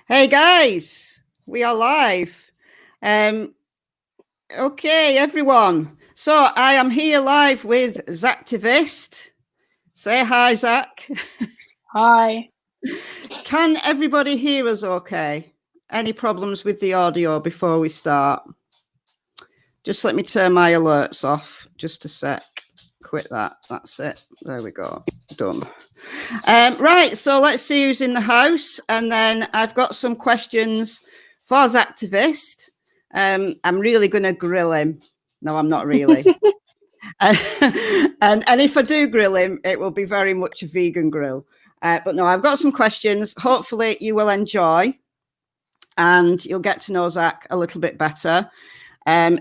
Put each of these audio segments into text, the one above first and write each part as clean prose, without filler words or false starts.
Hey guys, we are live. Okay, everyone. So I am here live with Zaktivist. Say hi, Zach. Hi. Can everybody hear us okay? Any problems with the audio before we start? Just let me turn my alerts off just a sec. Quit that. That's it. There we go. Done. Right, so let's see who's in the house. And then I've got some questions for Zaktivist. I'm really going to grill him. No, I'm not really. and if I do grill him, it will be very much a vegan grill. But no, I've got some questions. Hopefully you will enjoy and you'll get to know Zach a little bit better.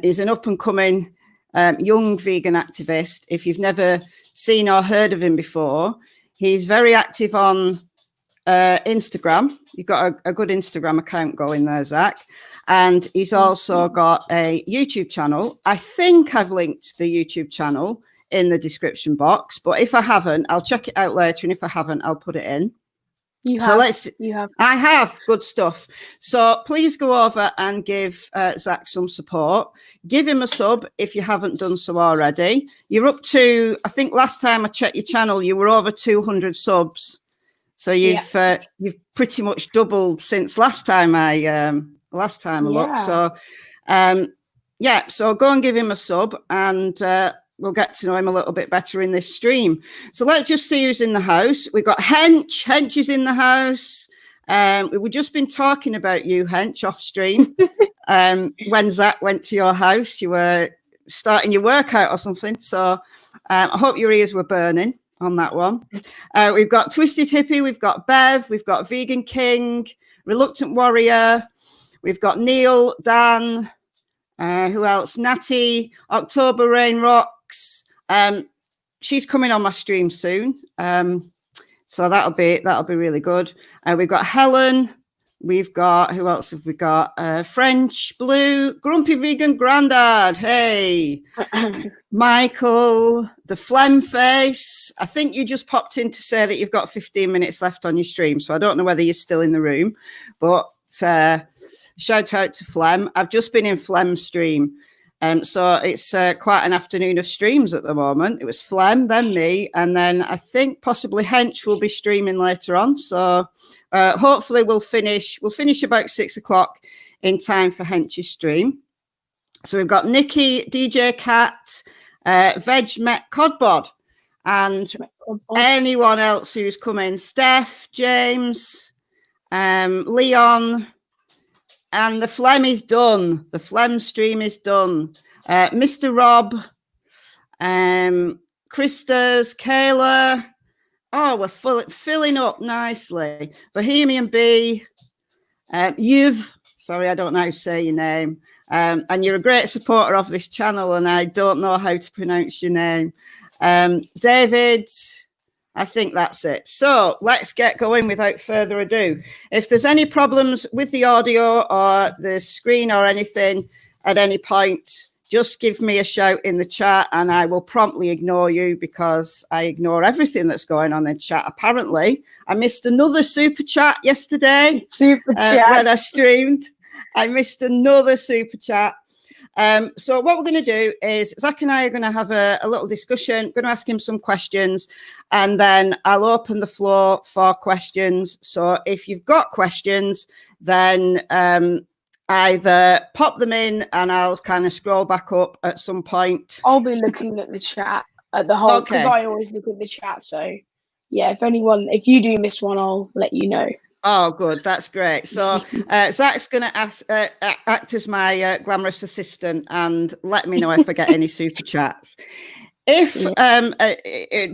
He's an up-and-coming young vegan activist. If you've never seen or heard of him before, he's very active on Instagram. You've got a good Instagram account going there, Zach. And he's also got a YouTube channel. I think I've linked the YouTube channel in the description box, but if I haven't, I'll check it out later. And if I haven't, I'll put it in. I have good stuff. So please go over and give Zach some support. Give him a sub if you haven't done so already. You're up to, I think last time I checked your channel, you were over 200 subs. So you've pretty much doubled since last time I looked. So so go and give him a sub and we'll get to know him a little bit better in this stream. So let's just see who's in the house. We've got Hench. Hench is in the house. We've just been talking about you, Hench, off stream. When Zach went to your house, you were starting your workout or something. So I hope your ears were burning on that one. We've got Twisted Hippie. We've got Bev. We've got Vegan King, Reluctant Warrior. We've got Neil, Dan. Who else? Natty, October Rain Rocks. She's coming on my stream soon. So that'll be really good. We've got Helen. We've got, who else have we got? French Blue, Grumpy Vegan Grandad. Hey, Michael, the Phlegm Face. I think you just popped in to say that you've got 15 minutes left on your stream. So I don't know whether you're still in the room, but shout out to Phlegm. I've just been in Phlegm stream. So it's quite an afternoon of streams at the moment. It was Phlegm, then me, and then I think possibly Hench will be streaming later on. So hopefully we'll finish about 6 o'clock in time for Hench's stream. So we've got Nikki, DJ Cat, Veg Met Codbod, and anyone else who's coming. Steph, James, Leon. And the Phlegm is done. The Phlegm stream is done. Mr. Rob, Christas, Kayla. Oh, we're filling up nicely. Bohemian Bee, You've, sorry, I don't know how to say your name. And you're a great supporter of this channel, and I don't know how to pronounce your name. David, I think that's it. So let's get going without further ado. If there's any problems with the audio or the screen or anything at any point, just give me a shout in the chat and I will promptly ignore you, because I ignore everything that's going on in chat. Apparently, I missed another super chat yesterday. Super chat. When I streamed. I missed another super chat. So what we're going to do is Zach and I are going to have a little discussion, going to ask him some questions, and then I'll open the floor for questions. So if you've got questions, then either pop them in and I'll kind of scroll back up at some point. I'll be looking at the chat at the whole, because I always look at the chat. So yeah, if you do miss one, I'll let you know. Oh, good. That's great. So Zach's going to act as my glamorous assistant and let me know if I get any super chats. If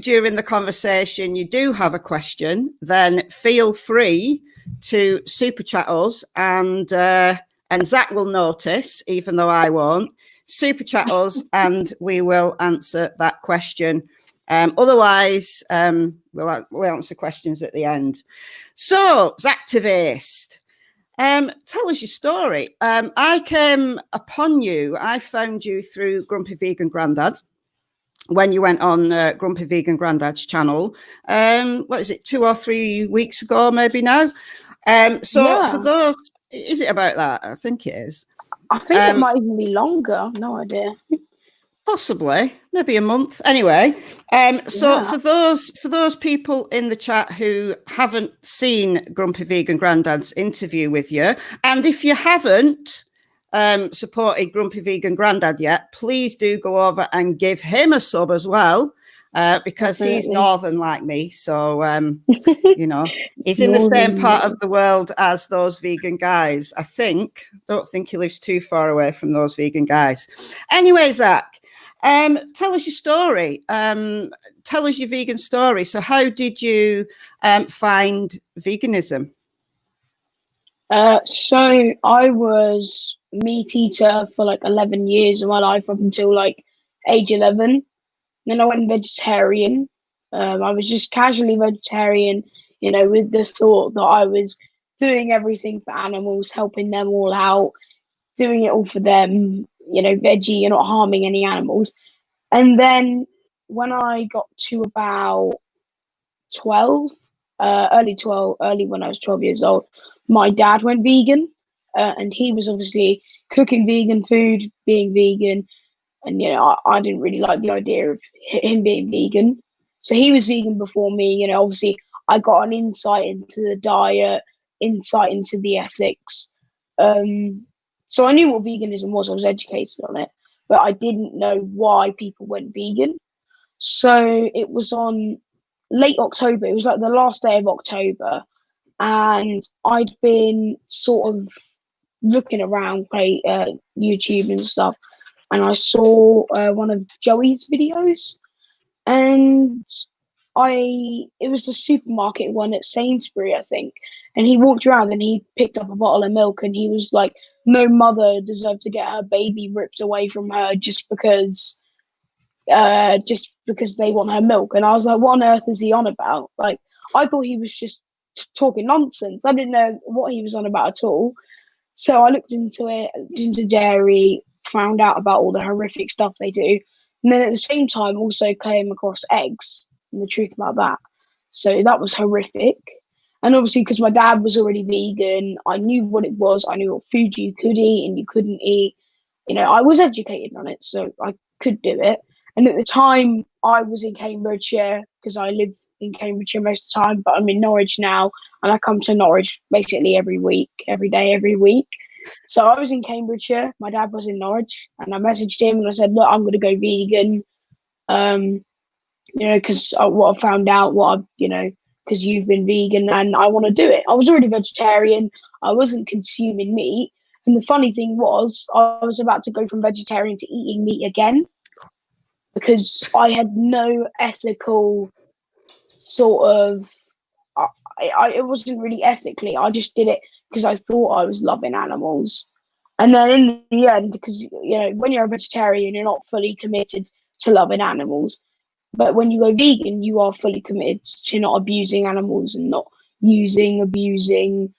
during the conversation you do have a question, then feel free to super chat us, and Zach will notice, even though I won't. Super chat us and we will answer that question. Otherwise, we'll answer questions at the end. So, Zaktivist, tell us your story. I came upon you. I found you through Grumpy Vegan Grandad when you went on Grumpy Vegan Grandad's channel. What is it, 2 or 3 weeks ago, maybe now? So for those, is it about that? I think it is. I think it might even be longer. No idea. Possibly, maybe a month. Anyway, so for those people in the chat who haven't seen Grumpy Vegan Grandad's interview with you, and if you haven't supported Grumpy Vegan Grandad yet, please do go over and give him a sub as well, because he's northern like me. So, you know, he's in the same part of the world as those vegan guys. Don't think he lives too far away from those vegan guys. Anyway, Zach, tell us your story. Tell us your vegan story. So how did you find veganism? So I was meat eater for like 11 years of my life, up until like age 11. Then I went vegetarian. I was just casually vegetarian, you know, with the thought that I was doing everything for animals, helping them all out, doing it all for them, you know, veggie, you're not harming any animals. And then when I got to about 12, early when I was 12 years old, my dad went vegan, and he was obviously cooking vegan food, being vegan. And, you know, I didn't really like the idea of him being vegan. So he was vegan before me. You know, obviously I got an insight into the diet, insight into the ethics. So I knew what veganism was. I was educated on it, but I didn't know why people went vegan. So it was on late October. It was like the last day of October. And I'd been sort of looking around, YouTube and stuff. And I saw one of Joey's videos, and it was the supermarket one at Sainsbury, I think. And he walked around and he picked up a bottle of milk, and he was like, no mother deserved to get her baby ripped away from her just because they want her milk. And I was like, what on earth is he on about? Like, I thought he was just talking nonsense. I didn't know what he was on about at all. So I looked into it, into dairy, found out about all the horrific stuff they do. And then at the same time, also came across eggs and the truth about that. So that was horrific. And obviously, because my dad was already vegan, I knew what it was. I knew what food you could eat and you couldn't eat. You know, I was educated on it, so I could do it. And at the time, I was in Cambridgeshire, because I live in Cambridgeshire most of the time, but I'm in Norwich now, and I come to Norwich basically every day, every week. So I was in Cambridgeshire, my dad was in Norwich, and I messaged him and I said, look, I'm going to go vegan, you know, because what I found out, because you've been vegan and I want to do it. I was already vegetarian, I wasn't consuming meat. And the funny thing was, I was about to go from vegetarian to eating meat again, because I had no ethical sort of, it wasn't really ethically. I just did it because I thought I was loving animals. And then in the end, because, you know, when you're a vegetarian, you're not fully committed to loving animals. But when you go vegan, you are fully committed to not abusing animals and not abusing,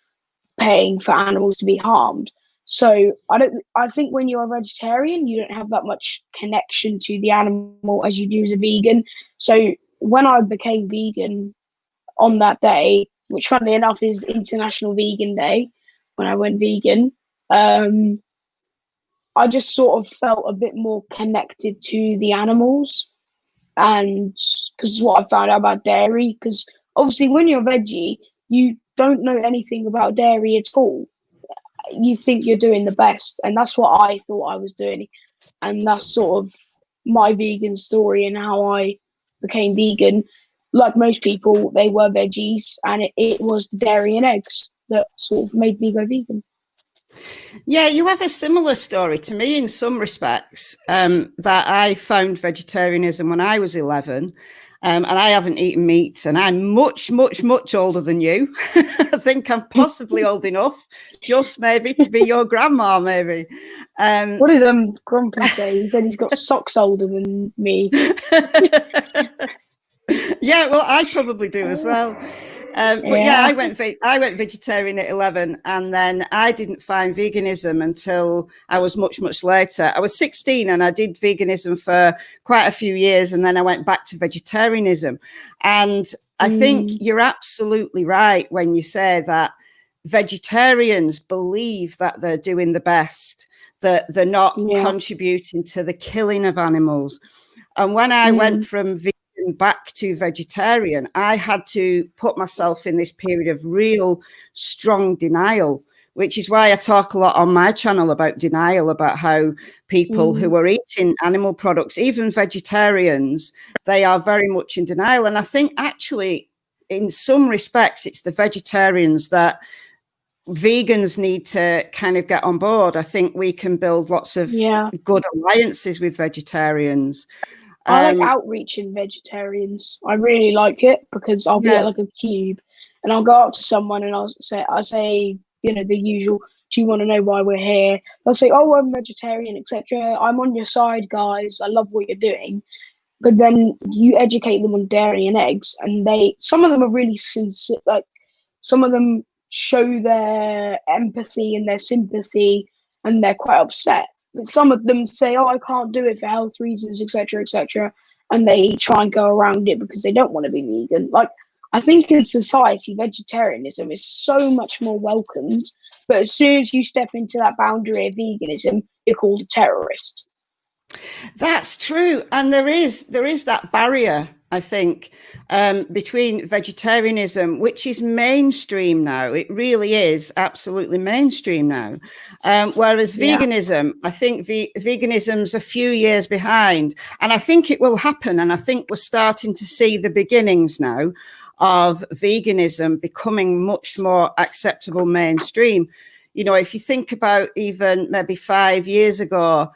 paying for animals to be harmed. So I think when you're a vegetarian, you don't have that much connection to the animal as you do as a vegan. So when I became vegan on that day, which funnily enough is International Vegan Day, when I went vegan, I just sort of felt a bit more connected to the animals. And because it's what I found out about dairy, because obviously when you're veggie, you don't know anything about dairy at all. You think you're doing the best, and that's what I thought I was doing. And that's sort of my vegan story and how I became vegan. Like most people, they were veggies, and it was the dairy and eggs that sort of made me go vegan. Yeah, you have a similar story to me in some respects, that I found vegetarianism when I was 11, and I haven't eaten meat, and I'm much, much, much older than you. I think I'm possibly old enough, just maybe, to be your grandma, maybe. What did Grumpy say? He said he's got socks older than me. Yeah, well, I probably do as well. But yeah, I went vegetarian at 11, and then I didn't find veganism until I was much, much later. I was 16 and I did veganism for quite a few years, and then I went back to vegetarianism. And I think you're absolutely right when you say that vegetarians believe that they're doing the best, that they're not contributing to the killing of animals. And when I went from vegan back to vegetarian, I had to put myself in this period of real strong denial, which is why I talk a lot on my channel about denial, about how people who are eating animal products, even vegetarians, they are very much in denial. And I think actually, in some respects, it's the vegetarians that vegans need to kind of get on board. I think we can build lots of good alliances with vegetarians. I like outreaching vegetarians. I really like it because I'll be at like a cube and I'll go up to someone and I say, you know, the usual, do you want to know why we're here? They'll say, oh, I'm vegetarian, etc. I'm on your side, guys. I love what you're doing. But then you educate them on dairy and eggs, and some of them are really sincere. Like, some of them show their empathy and their sympathy, and they're quite upset. But some of them say, oh, I can't do it for health reasons, etc., etc. And they try and go around it because they don't want to be vegan. Like, I think in society, vegetarianism is so much more welcomed. But as soon as you step into that boundary of veganism, you're called a terrorist. That's true. And there is that barrier, I think, between vegetarianism, which is mainstream now. It really is absolutely mainstream now. Whereas veganism, I think veganism's a few years behind. And I think it will happen. And I think we're starting to see the beginnings now of veganism becoming much more acceptable mainstream. You know, if you think about even maybe 5 years ago,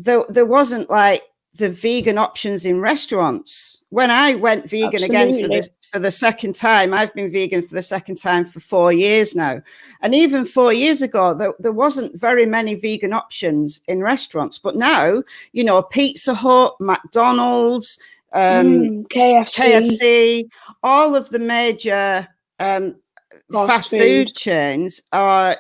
there wasn't like the vegan options in restaurants. When I went vegan again for the second time, I've been vegan for the second time for 4 years now. And even 4 years ago, there wasn't very many vegan options in restaurants. But now, you know, Pizza Hut, McDonald's, KFC, all of the major fast food chains are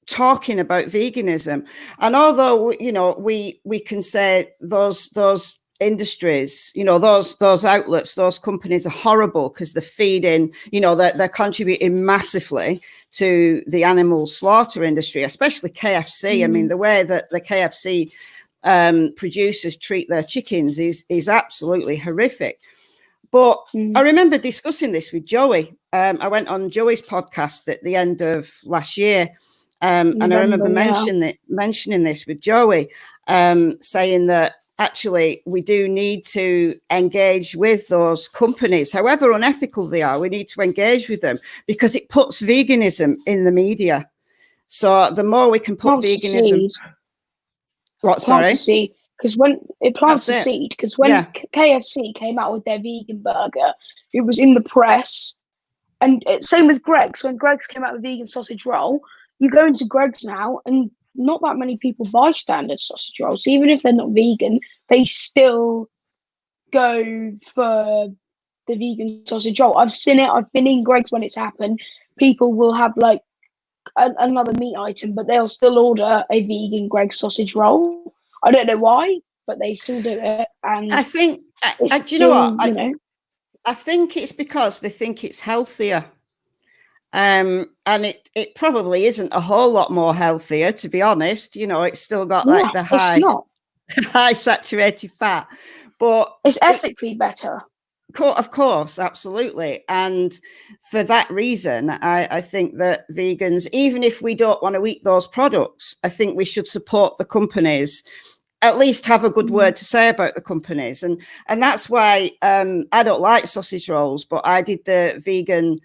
talking about veganism. And although, you know, we can say those industries, you know, those outlets, those companies are horrible because they're feeding, you know, they're contributing massively to the animal slaughter industry, especially KFC. I mean, the way that the KFC producers treat their chickens is absolutely horrific. But I remember discussing this with Joey. I went on Joey's podcast at the end of last year. And I remember mentioning this with Joey, saying that actually we do need to engage with those companies, however unethical they are. We need to engage with them because it puts veganism in the media. So the more we can put veganism, because when it plants a seed, because when KFC came out with their vegan burger, it was in the press, and same with Greg's. When Greg's came out with vegan sausage roll, you go into Greg's now, and not that many people buy standard sausage rolls. Even if they're not vegan, they still go for the vegan sausage roll. I've seen it. I've been in Greg's when it's happened. People will have like another meat item, but they'll still order a vegan Greg's sausage roll. I don't know why, but they still do it. And I think, do you know what? I think it's because they think it's healthier. And it probably isn't a whole lot more healthier, to be honest. You know, it's still got like the high saturated fat, but it's ethically better. Of course, absolutely. And for that reason, I think that vegans, even if we don't want to eat those products, I think we should support the companies, at least have a good word to say about the companies. And that's why I don't like sausage rolls, but I did the vegan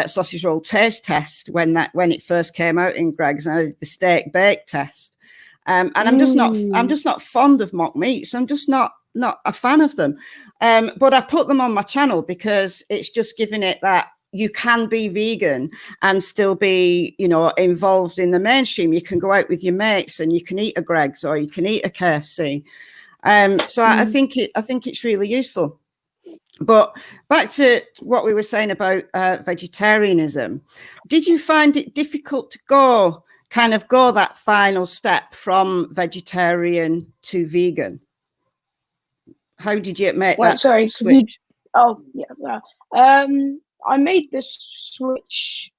sausage roll taste test when it first came out in Greg's, and I did the steak bake test. And I'm just not fond of mock meats. I'm just not a fan of them. But I put them on my channel because it's just giving it that you can be vegan and still be, you know, involved in the mainstream. You can go out with your mates and you can eat a Greg's or you can eat a KFC. So I think it's really useful. But back to what we were saying about vegetarianism, did you find it difficult to go that final step from vegetarian to vegan? How did you make that switch? I made the switch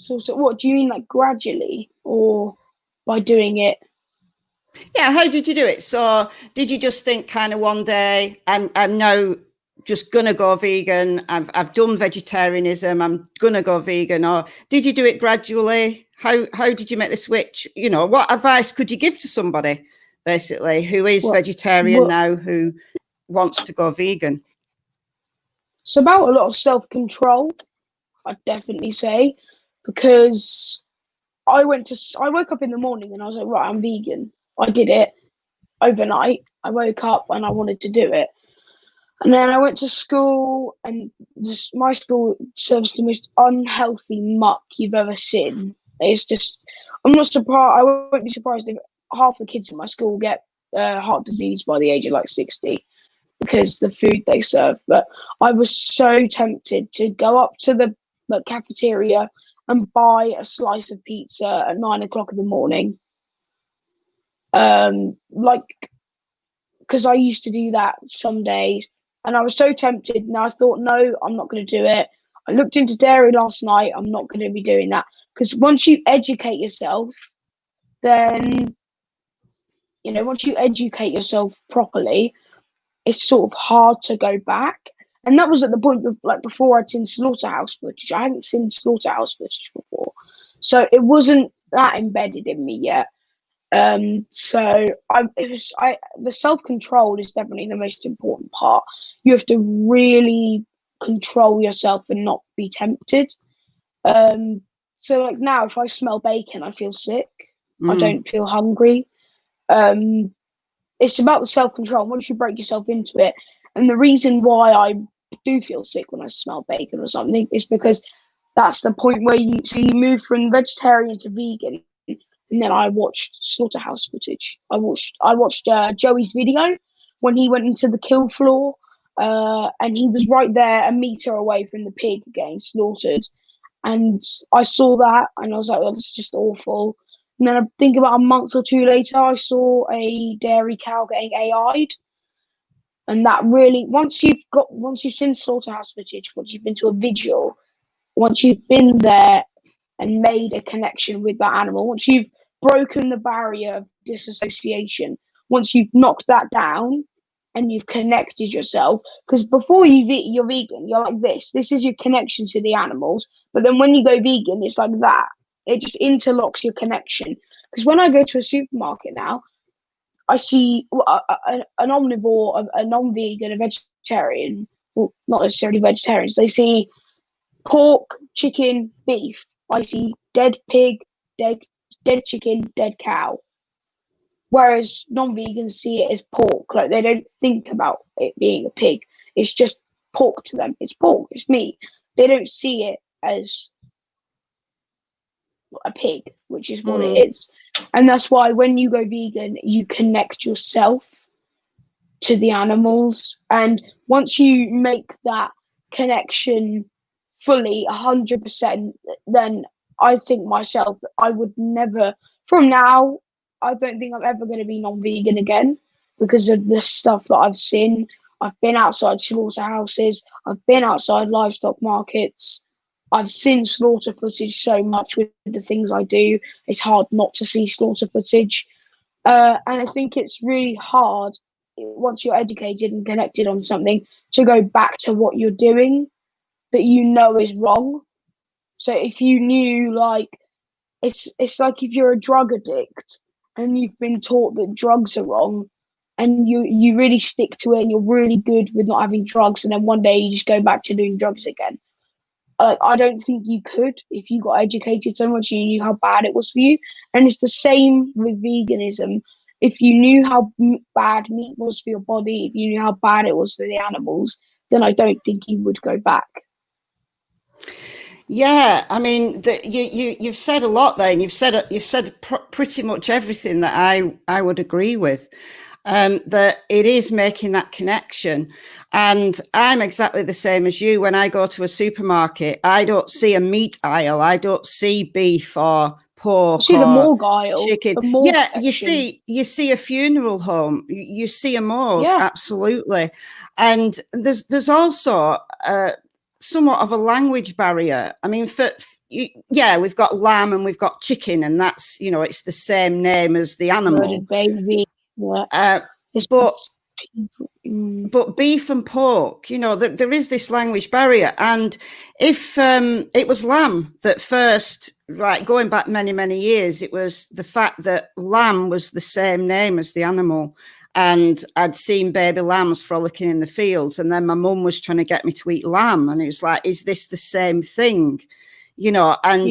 So what do you mean, like gradually, or by doing it? Yeah, how did you do it? So did you just think kind of one day, I'm now just gonna go vegan, I've done vegetarianism, I'm gonna go vegan, or did you do it gradually? How did you make the switch? You know, what advice could you give to somebody basically who is vegetarian now, who wants to go vegan? It's about a lot of self-control, I'd definitely say, because I woke up in the morning and I was like, right, I'm vegan. I did it overnight. I woke up and I wanted to do it. And then I went to school, and my school serves the most unhealthy muck you've ever seen. It's just, I'm not surprised. I won't be surprised if half the kids in my school get heart disease by the age of like 60 because the food they serve. But I was so tempted to go up to the cafeteria and buy a slice of pizza at 9 o'clock in the morning. Because I used to do that some days, and I was so tempted. And I thought, no, I'm not going to do it. I looked into dairy last night. I'm not going to be doing that, because once you educate yourself, then once you educate yourself properly, it's sort of hard to go back. And that was at the point of, like, before I'd seen slaughterhouse footage. I hadn't seen slaughterhouse footage before, so it wasn't that embedded in me yet. The self-control is definitely the most important part. You have to really control yourself and not be tempted. So like now, if I smell bacon, I feel sick. I don't feel hungry. It's about the self-control. Once you break yourself into it, and the reason why I do feel sick when I smell bacon or something is because that's the point where you move from vegetarian to vegan. And then I watched slaughterhouse footage. I watched Joey's video when he went into the kill floor, and he was right there, a meter away from the pig getting slaughtered. And I saw that, and I was like, "Oh, this is just awful." And then I think about a month or two later, I saw a dairy cow getting AI'd, and that really, once you've seen slaughterhouse footage, once you've been to a vigil, once you've been there and made a connection with that animal, once you've broken the barrier of disassociation, once you've knocked that down and you've connected yourself, because before you're vegan, you're like this is your connection to the animals, but then when you go vegan, it's like that. It just interlocks your connection. Because when I go to a supermarket now, I see an omnivore, a non-vegan, a vegetarian, well, not necessarily vegetarians, they see pork, chicken, beef. I see dead pig, dead chicken, dead cow. Whereas non-vegans see it as pork. Like, they don't think about it being a pig. It's just pork to them. It's pork. It's meat. They don't see it as a pig, which is what it is. And that's why when you go vegan, you connect yourself to the animals. And once you make that connection fully 100%, then I think myself, I would never, from now, I don't think I'm ever going to be non-vegan again because of the stuff that I've seen. I've been outside slaughterhouses. I've been outside livestock markets. I've seen slaughter footage so much with the things I do. It's hard not to see slaughter footage. And I think it's really hard, once you're educated and connected on something, to go back to what you're doing that you know is wrong. So if you knew, like, it's like if you're a drug addict and you've been taught that drugs are wrong, and you really stick to it and you're really good with not having drugs, and then one day you just go back to doing drugs again. I don't think you could if you got educated so much you knew how bad it was for you. And it's the same with veganism. If you knew how bad meat was for your body, if you knew how bad it was for the animals, then I don't think you would go back. Yeah, I mean, you've said a lot there, and you've said pretty much everything that I would agree with. That it is making that connection. And I'm exactly the same as you. When I go to a supermarket, I don't see a meat aisle. I don't see beef or pork. You see the morgue aisle, chicken. The morgue section. you see a funeral home. You see a morgue, absolutely. And there's also somewhat of a language barrier. I mean, yeah, we've got lamb and we've got chicken, and that's, you know, it's the same name as the animal. Baby. Yeah. But beef and pork, you know, there is this language barrier. And if it was lamb that first, like going back many, many years, it was the fact that lamb was the same name as the animal. And I'd seen baby lambs frolicking in the fields. And then my mum was trying to get me to eat lamb. And it was like, is this the same thing? You know, and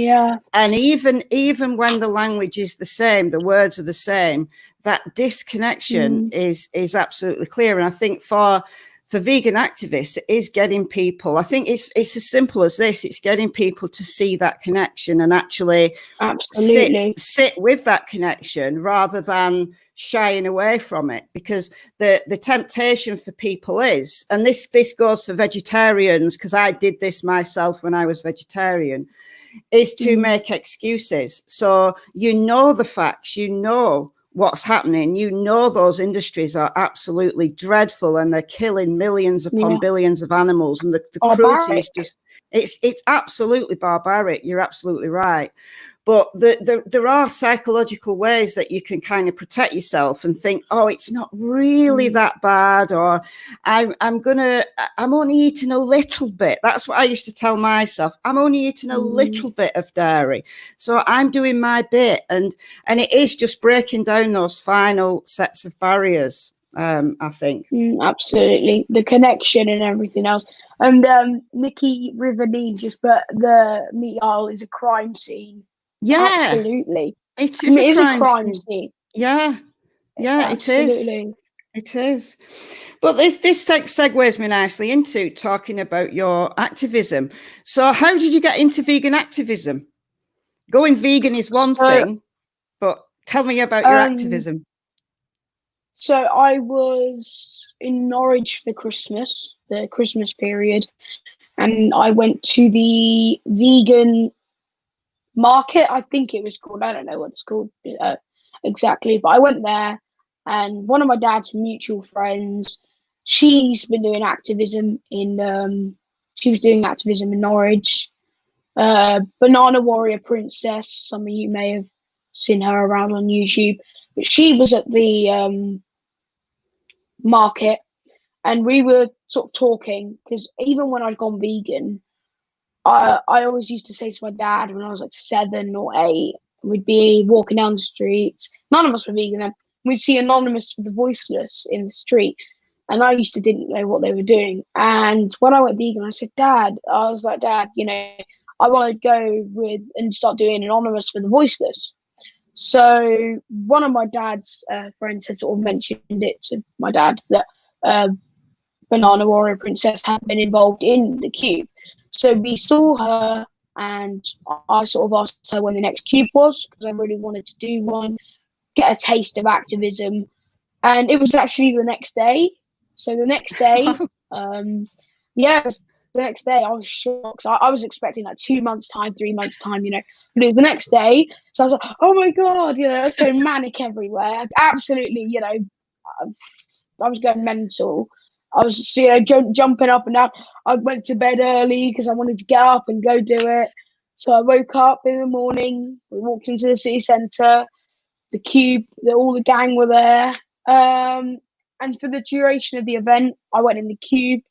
even when the language is the same, the words are the same, that disconnection is absolutely clear. And I think for vegan activists, it is getting people, I think it's as simple as this, it's getting people to see that connection and actually sit with that connection rather than shying away from it. Because the temptation for people is, and this goes for vegetarians, because I did this myself when I was vegetarian, is to make excuses. So you know the facts, you know what's happening, you know those industries are absolutely dreadful and they're killing millions upon billions of animals, and the cruelty is just, it's absolutely barbaric. You're absolutely right. But there are psychological ways that you can kind of protect yourself and think, oh, it's not really that bad, or I'm only eating a little bit. That's what I used to tell myself. I'm only eating a little bit of dairy, so I'm doing my bit. And it is just breaking down those final sets of barriers, I think. Absolutely. The connection and everything else. And Nikki River needs just, but the meat aisle is a crime scene. Yeah, absolutely. It is a crime scene. Yeah, absolutely. It is. But this segues me nicely into talking about your activism. So how did you get into vegan activism? Going vegan is one thing, but tell me about your activism. So I was in Norwich for Christmas, the Christmas period, and I went to the vegan market, I think it was called. I don't know what it's called exactly, but I went there, and one of my dad's mutual friends, she's been doing activism in she was doing activism in Norwich. Banana Warrior Princess, some of you may have seen her around on YouTube, but she was at the market, and we were sort of talking, because even when I'd gone vegan, I always used to say to my dad when I was like 7 or 8, we'd be walking down the street. None of us were vegan then. We'd see Anonymous for the Voiceless in the street. And I used to didn't know what they were doing. And when I went vegan, I said, Dad, you know, I want to go with and start doing Anonymous for the Voiceless. So one of my dad's friends had sort of mentioned it to my dad that Banana Warrior Princess had been involved in the Cube. So we saw her, and I sort of asked her when the next Cube was, because I really wanted to do one, get a taste of activism. And it was actually the next day. So the next day, the next day I was shocked. I was expecting like 2 months' time, 3 months' time, you know. But it was the next day. So I was like, oh my God, you know, I was going manic everywhere. Absolutely, you know, I was going mental. I was, you know, jumping up and down. I went to bed early because I wanted to get up and go do it. So I woke up in the morning. We walked into the city centre. The Cube, all the gang were there. And for the duration of the event, I went in the Cube,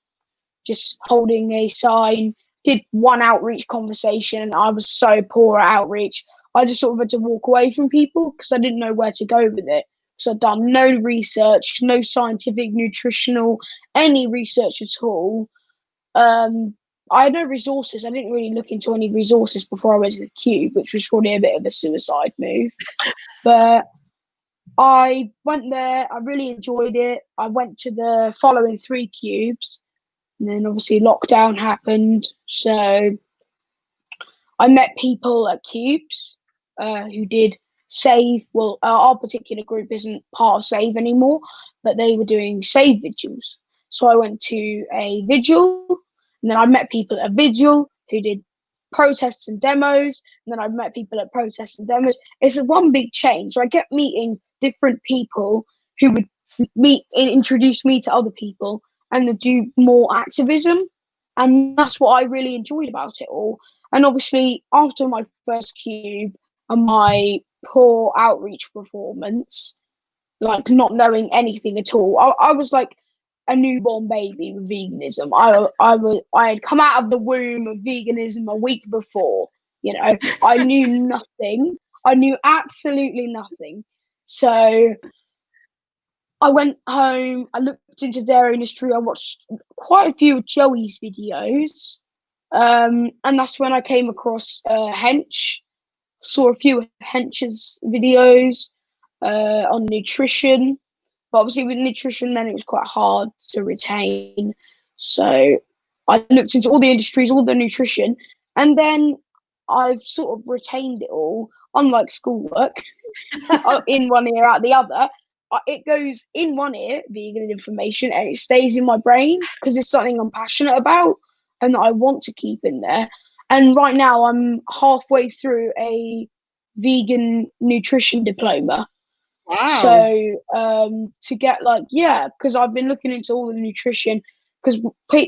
just holding a sign. Did one outreach conversation. I was so poor at outreach. I just sort of had to walk away from people because I didn't know where to go with it. So I'd done no research, no scientific, nutritional, any research at all. I had no resources. I didn't really look into any resources before I went to the Cube, which was probably a bit of a suicide move. But I went there. I really enjoyed it. I went to the following 3 Cubes. And then obviously lockdown happened. So I met people at Cubes who did Save. Well, our particular group isn't part of Save anymore, but they were doing Save vigils. So I went to a vigil, and then I met people at a vigil who did protests and demos, and then I met people at protests and demos. It's a one big change. So I kept meeting different people who would introduce me to other people and then do more activism. And that's what I really enjoyed about it all. And obviously, after my first cube and my poor outreach performance, like not knowing anything at all, I was like a newborn baby with veganism. I had come out of the womb of veganism a week before. You know, I knew nothing. I knew absolutely nothing. So I went home, I looked into dairy industry, I watched quite a few of Joey's videos. And that's when I came across Hench, saw a few of Hench's videos on nutrition. But obviously with nutrition then it was quite hard to retain. So I looked into all the industries, all the nutrition, and then I've sort of retained it all, unlike schoolwork, in one ear, out the other. It goes in one ear, vegan information, and it stays in my brain because it's something I'm passionate about and that I want to keep in there. And right now, I'm halfway through a vegan nutrition diploma. Wow. So to get because I've been looking into all the nutrition, because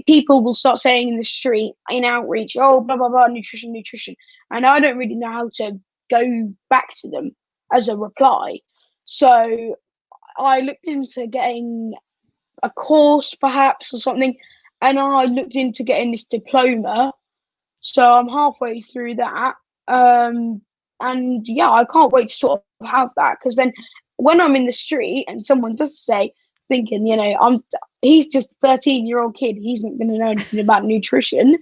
people will start saying in the street, in outreach, oh, blah, blah, blah, nutrition, nutrition. And I don't really know how to go back to them as a reply. So I looked into getting a course perhaps or something, and I looked into getting this diploma. So I'm halfway through that. And yeah, I can't wait to sort of have that, because then when I'm in the street and someone does say, thinking, you know, he's just a 13-year-old kid, he's not going to know anything about nutrition,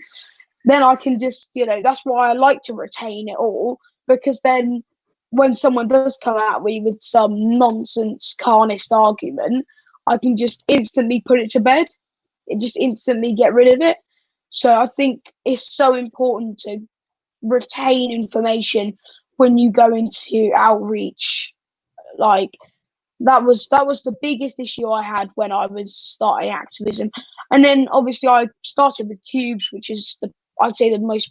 then I can just, you know, that's why I like to retain it all, because then when someone does come at me with some nonsense carnist argument, I can just instantly put it to bed. It just instantly get rid of it. So I think it's so important to retain information when you go into outreach. Like that was the biggest issue I had when I was starting activism. And then obviously I started with cubes, which is I'd say the most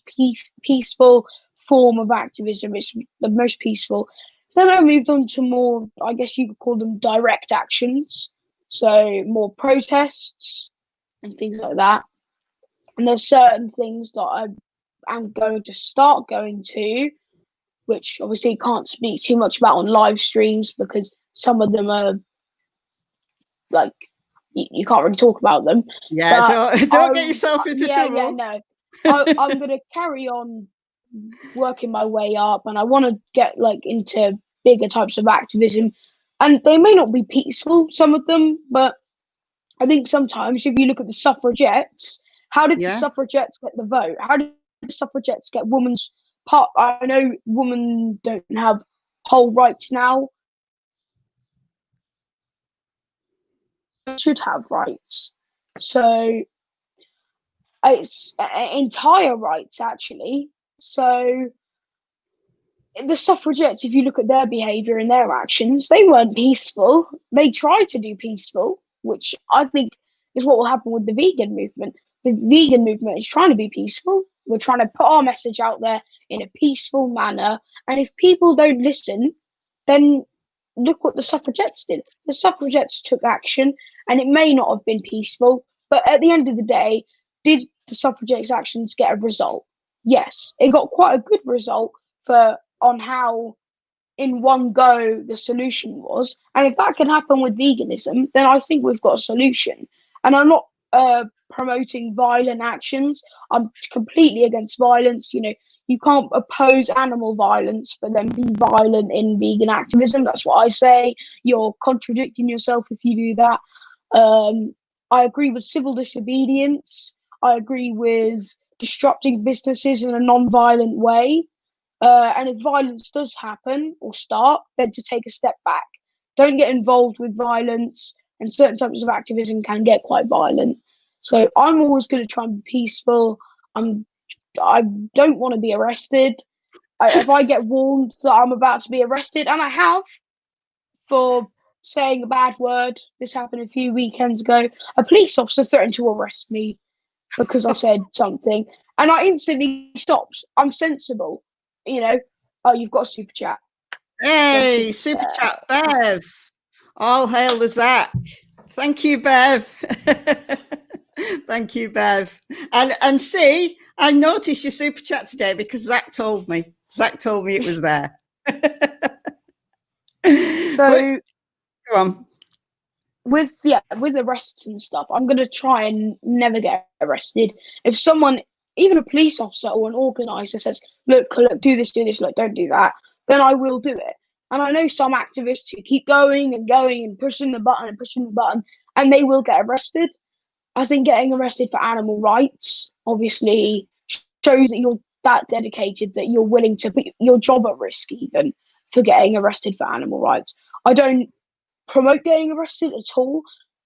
peaceful form of activism. It's the most peaceful. Then I moved on to more, I guess you could call them direct actions. So more protests and things like that. And there's certain things that I'm going to start going to, which obviously can't speak too much about on live streams because some of them are like you can't really talk about them. Yeah, don't get yourself into trouble. Yeah, no. I'm going to carry on working my way up, and I want to get into bigger types of activism. And they may not be peaceful, some of them, but I think sometimes if you look at the suffragettes, how did the suffragettes get the vote? How did the suffragettes get women's part? I know women don't have whole rights now. They should have rights. So it's entire rights, actually. So the suffragettes, if you look at their behaviour and their actions, they weren't peaceful. They tried to do peaceful, which I think is what will happen with the vegan movement. The vegan movement is trying to be peaceful. We're trying to put our message out there in a peaceful manner. And if people don't listen, then look what the suffragettes did. The suffragettes took action, and it may not have been peaceful, but at the end of the day, did the suffragettes' actions get a result? Yes, it got quite a good result on how in one go the solution was. And if that can happen with veganism, then I think we've got a solution. And I'm not promoting violent actions. I'm completely against violence. You know, you can't oppose animal violence but then be violent in vegan activism. That's what I say. You're contradicting yourself if you do that. I agree with civil disobedience. I agree with disrupting businesses in a non-violent way. And if violence does happen or start, then to take a step back. Don't get involved with violence, and certain types of activism can get quite violent. So I'm always going to try and be peaceful. I don't want to be arrested. If I get warned that I'm about to be arrested, and I have, for saying a bad word, this happened a few weekends ago, a police officer threatened to arrest me because I said something, and I instantly stopped. I'm sensible. You know, oh, you've got a super chat. Hey, super chat, Bev. All hail the Zach. Thank you, Bev. Thank you, Bev. And see, I noticed your super chat today because Zach told me. Zach told me it was there. So But, go on. with arrests and stuff, I'm gonna try and never get arrested. If someone, even a police officer or an organizer, says, "Look, do this, look, don't do that," then I will do it. And I know some activists who keep going and pushing the button, and they will get arrested. I think getting arrested for animal rights obviously shows that you're that dedicated, that you're willing to put your job at risk even for getting arrested for animal rights. I don't promote getting arrested at all.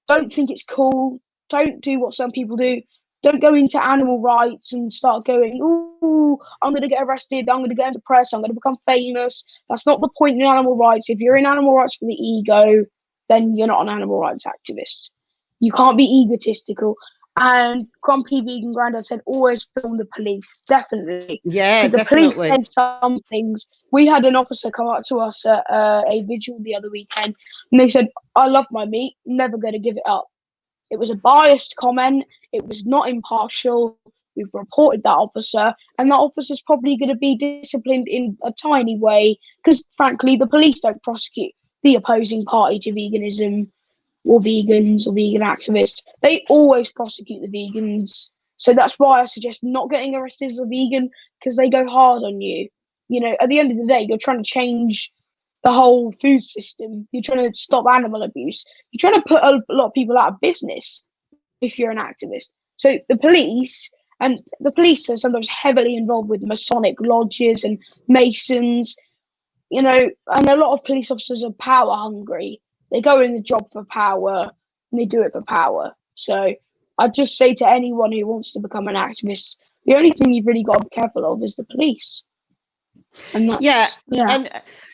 Don't think it's cool. Don't do what some people do. Don't go into animal rights and start going, "Ooh, I'm going to get arrested. I'm going to go into press. I'm going to become famous." That's not the point in animal rights. If you're in animal rights for the ego, then you're not an animal rights activist. You can't be egotistical. And Grumpy Vegan Grandad said, always film the police. Definitely. Yeah, because the definitely. police said some things. We had an officer come up to us at a vigil the other weekend, and they said, "I love my meat, never going to give it up." It was a biased comment. It was not impartial. We've reported that officer, and that officer's probably going to be disciplined in a tiny way because, frankly, the police don't prosecute the opposing party to veganism or vegans or vegan activists. They always prosecute the vegans. So that's why I suggest not getting arrested as a vegan, because they go hard on you. You know, at the end of the day, you're trying to change the whole food system. You're trying to stop animal abuse. You're trying to put a lot of people out of business if you're an activist. So the police are sometimes heavily involved with Masonic lodges and Masons, you know, and a lot of police officers are power hungry. They go in the job for power and they do it for power. So I'd just say to anyone who wants to become an activist, the only thing you've really got to be careful of is the police. And that's,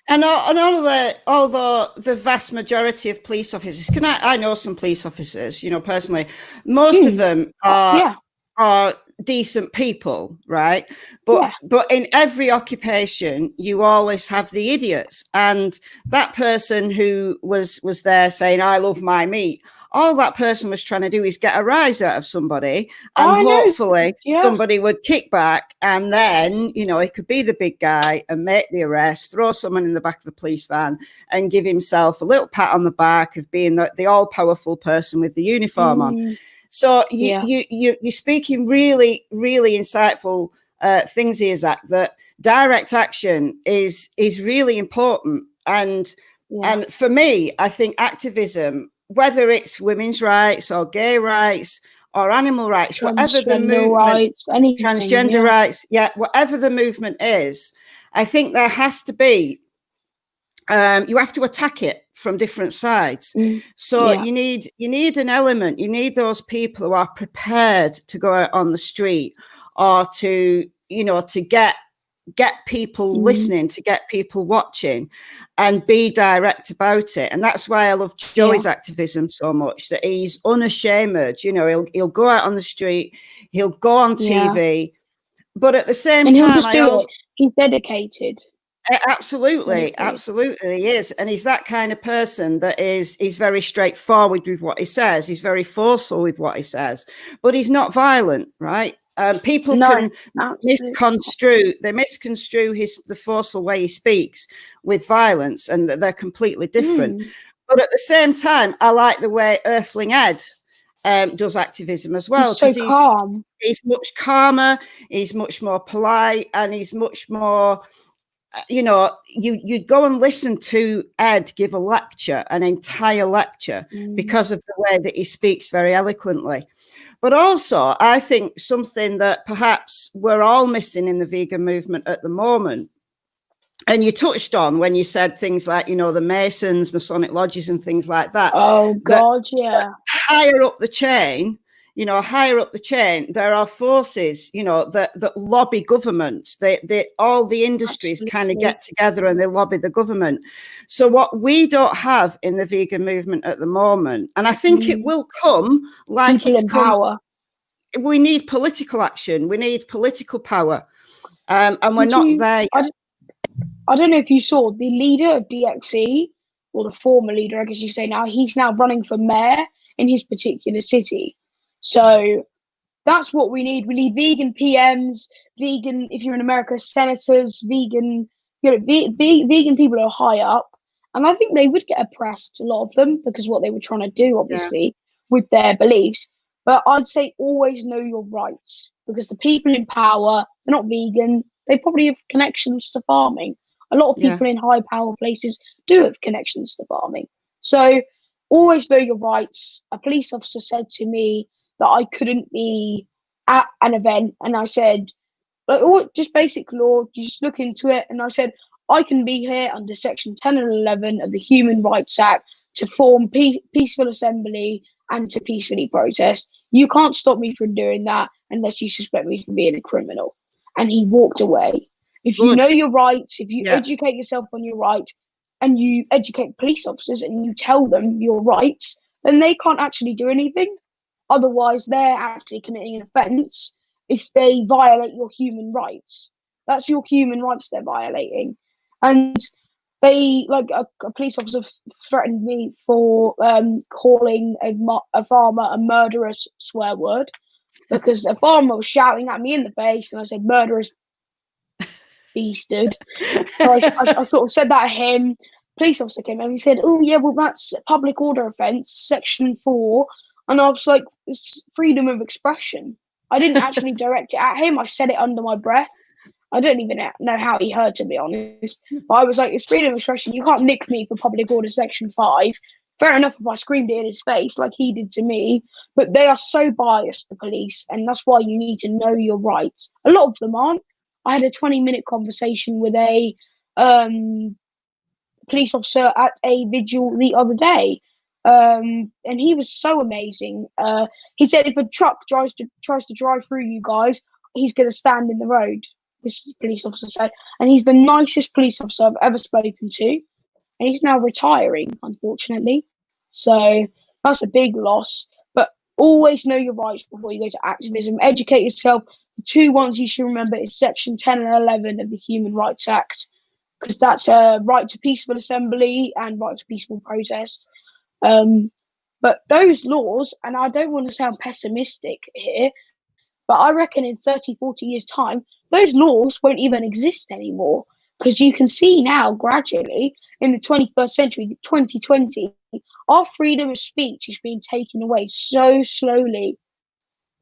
and although the vast majority of police officers, I know some police officers, you know, personally, most of them are decent people, right? But in every occupation, you always have the idiots, and that person who was there saying, "I love my meat," all that person was trying to do is get a rise out of somebody, and hopefully somebody would kick back, and then, you know, he could be the big guy and make the arrest, throw someone in the back of the police van and give himself a little pat on the back of being the all-powerful person with the uniform on. So you're speaking really, really insightful things here, Zach, that direct action is really important. And for me, I think activism, whether it's women's rights or gay rights or animal rights, whatever the movement, rights, anything, transgender rights, whatever the movement is, I think there has to be, you have to attack it from different sides. So you need an element, you need those people who are prepared to go out on the street or to, you know, to get people listening, to get people watching and be direct about it. And that's why I love Joey's activism so much, that he's unashamed. You know, he'll go out on the street, he'll go on TV, but at the same time, he's dedicated. Absolutely he is, and he's that kind of person that he's very straightforward with what he says. He's very forceful with what he says, but he's not violent, right? People can misconstrue the forceful way he speaks with violence, and they're completely different. But at the same time, I like the way Earthling Ed does activism as well, because he's so calm. He's much calmer, he's much more polite, and he's much more, you know, you'd go and listen to Ed give a lecture, an entire lecture, because of the way that he speaks very eloquently. But also, I think something that perhaps we're all missing in the vegan movement at the moment, and you touched on when you said things like, you know, the Masons, Masonic lodges and things like that. Oh, God, that higher up the chain, you know, there are forces, you know, that lobby governments. All the industries kind of get together and they lobby the government. So what we don't have in the vegan movement at the moment, and I think it will come, like people in power. We need political action. We need political power, and we're not there yet. I don't know if you saw the leader of DXE, or the former leader, I guess you say now. He's now running for mayor in his particular city. So that's what we need. We need vegan PMs, vegan, if you're in America, senators, vegan, vegan people who are high up. And I think they would get oppressed, a lot of them, because what they were trying to do, obviously, with their beliefs. But I'd say always know your rights, because the people in power, they're not vegan. They probably have connections to farming. A lot of people in high power places do have connections to farming. So always know your rights. A police officer said to me that I couldn't be at an event, and I said, like, oh, just basic law, just look into it. And I said, I can be here under section 10 and 11 of the Human Rights Act to form peaceful assembly and to peacefully protest. You can't stop me from doing that unless you suspect me for being a criminal. And he walked away. If you know your rights, if you educate yourself on your rights, and you educate police officers and you tell them your rights, then they can't actually do anything. Otherwise, they're actually committing an offence if they violate your human rights. That's your human rights they're violating. And they, like, a police officer threatened me for calling a farmer a murderous swear word, because a farmer was shouting at me in the face, and I said, murderous beasted. So I sort of said that to him. Police officer came and he said, oh yeah, well, that's a public order offence, section 4. And I was like, it's freedom of expression. I didn't actually direct it at him. I said it under my breath. I don't even know how he heard, to be honest. But I was like, it's freedom of expression. You can't nick me for public order section 5. Fair enough if I screamed it in his face like he did to me. But they are so biased, the police. And that's why you need to know your rights. A lot of them aren't. I had a 20-minute conversation with a police officer at a vigil the other day. And he was so amazing. He said if a truck tries to drive through you guys, he's going to stand in the road. This police officer said, and he's the nicest police officer I've ever spoken to. And he's now retiring, unfortunately. So that's a big loss. But always know your rights before you go to activism. Educate yourself. The 2 ones you should remember is section 10 and 11 of the Human Rights Act, because that's a right to peaceful assembly and right to peaceful protest. But those laws, and I don't want to sound pessimistic here, but I reckon in 30, 40 years' time, those laws won't even exist anymore, because you can see now gradually in the 21st century, 2020, our freedom of speech is being taken away so slowly.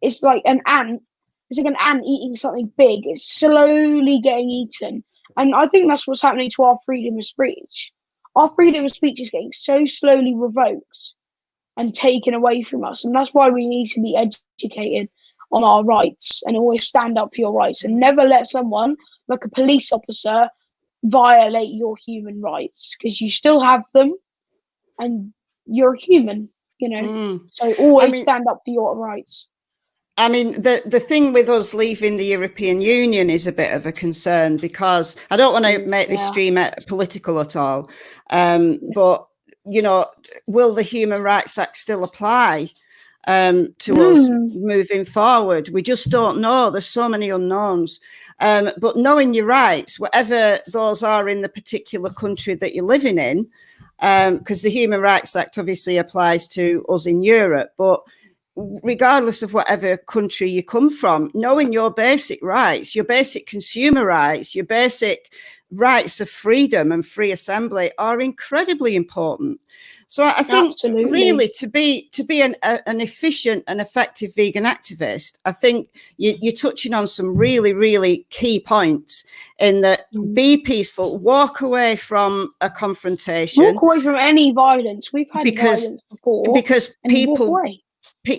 It's like an ant. It's like an ant eating something big. It's slowly getting eaten. And I think that's what's happening to our freedom of speech. Our freedom of speech is getting so slowly revoked and taken away from us. And that's why we need to be educated on our rights and always stand up for your rights and never let someone like a police officer violate your human rights, because you still have them and you're human, you know. So always stand up for your rights. I mean, the thing with us leaving the European Union is a bit of a concern, because I don't want to make this stream political at all. But, you know, will the Human Rights Act still apply to us moving forward? We just don't know. There's so many unknowns. But knowing your rights, whatever those are in the particular country that you're living in, because the Human Rights Act obviously applies to us in Europe, but regardless of whatever country you come from, knowing your basic rights, your basic consumer rights, your basic rights of freedom and free assembly are incredibly important. So I think really to be an efficient and effective vegan activist, I think you're touching on some really, really key points in that. Be peaceful, walk away from a confrontation. Walk away from any violence. We've had violence before. Because people...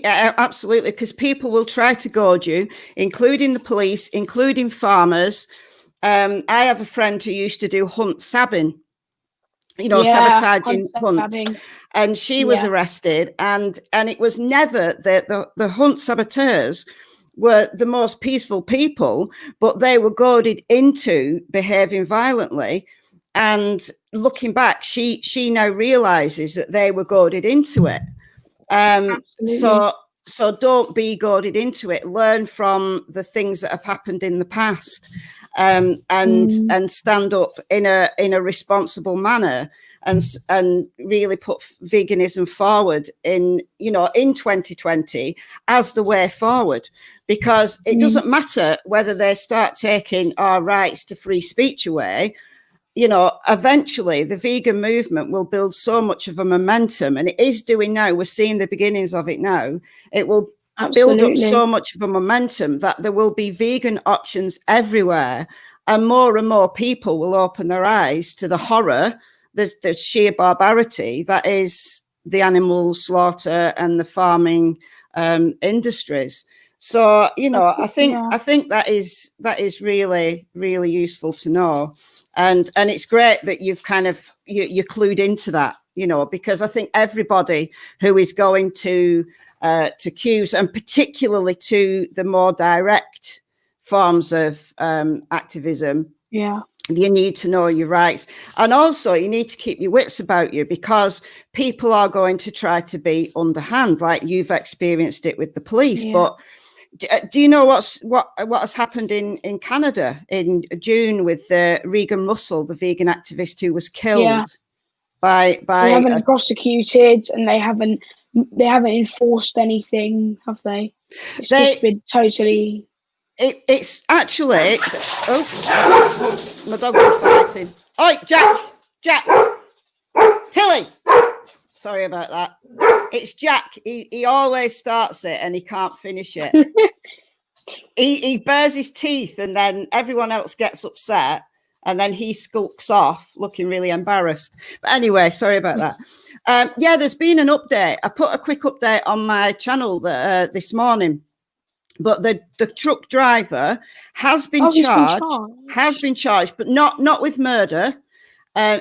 Absolutely, because people will try to goad you, including the police, including farmers. I have a friend who used to do hunt sabbing, you know, sabotaging hunts, and she was arrested. And it was never the hunt saboteurs were the most peaceful people, but they were goaded into behaving violently. And looking back, she now realizes that they were goaded into it. So don't be goaded into it. Learn from the things that have happened in the past. and stand up in a responsible manner and really put veganism forward in 2020 as the way forward, because it doesn't matter whether they start taking our rights to free speech away. Eventually the vegan movement will build so much of a momentum, and it is doing now. We're seeing the beginnings of it now. It will build up so much of a momentum that there will be vegan options everywhere, and more people will open their eyes to the horror, the sheer barbarity that is the animal slaughter and the farming industries. So, I think that is really, really useful to know. And it's great that you've kind of, you're clued into that, because I think everybody who is going to queues, and particularly to the more direct forms of activism, you need to know your rights. And also you need to keep your wits about you, because people are going to try to be underhand, like you've experienced it with the police. But do you know what has happened in Canada in June with Regan Russell, the vegan activist who was killed by they haven't prosecuted, and they haven't enforced anything, have they? It's just been totally. It's actually. Oops, my dog was fighting. Oi, Jack, Tilly. Sorry about that. It's Jack. He always starts it and he can't finish it. he bares his teeth, and then everyone else gets upset, and then he skulks off looking really embarrassed. But anyway, sorry about that. There's been an update. I put a quick update on my channel this morning. But the truck driver has been charged, but not with murder.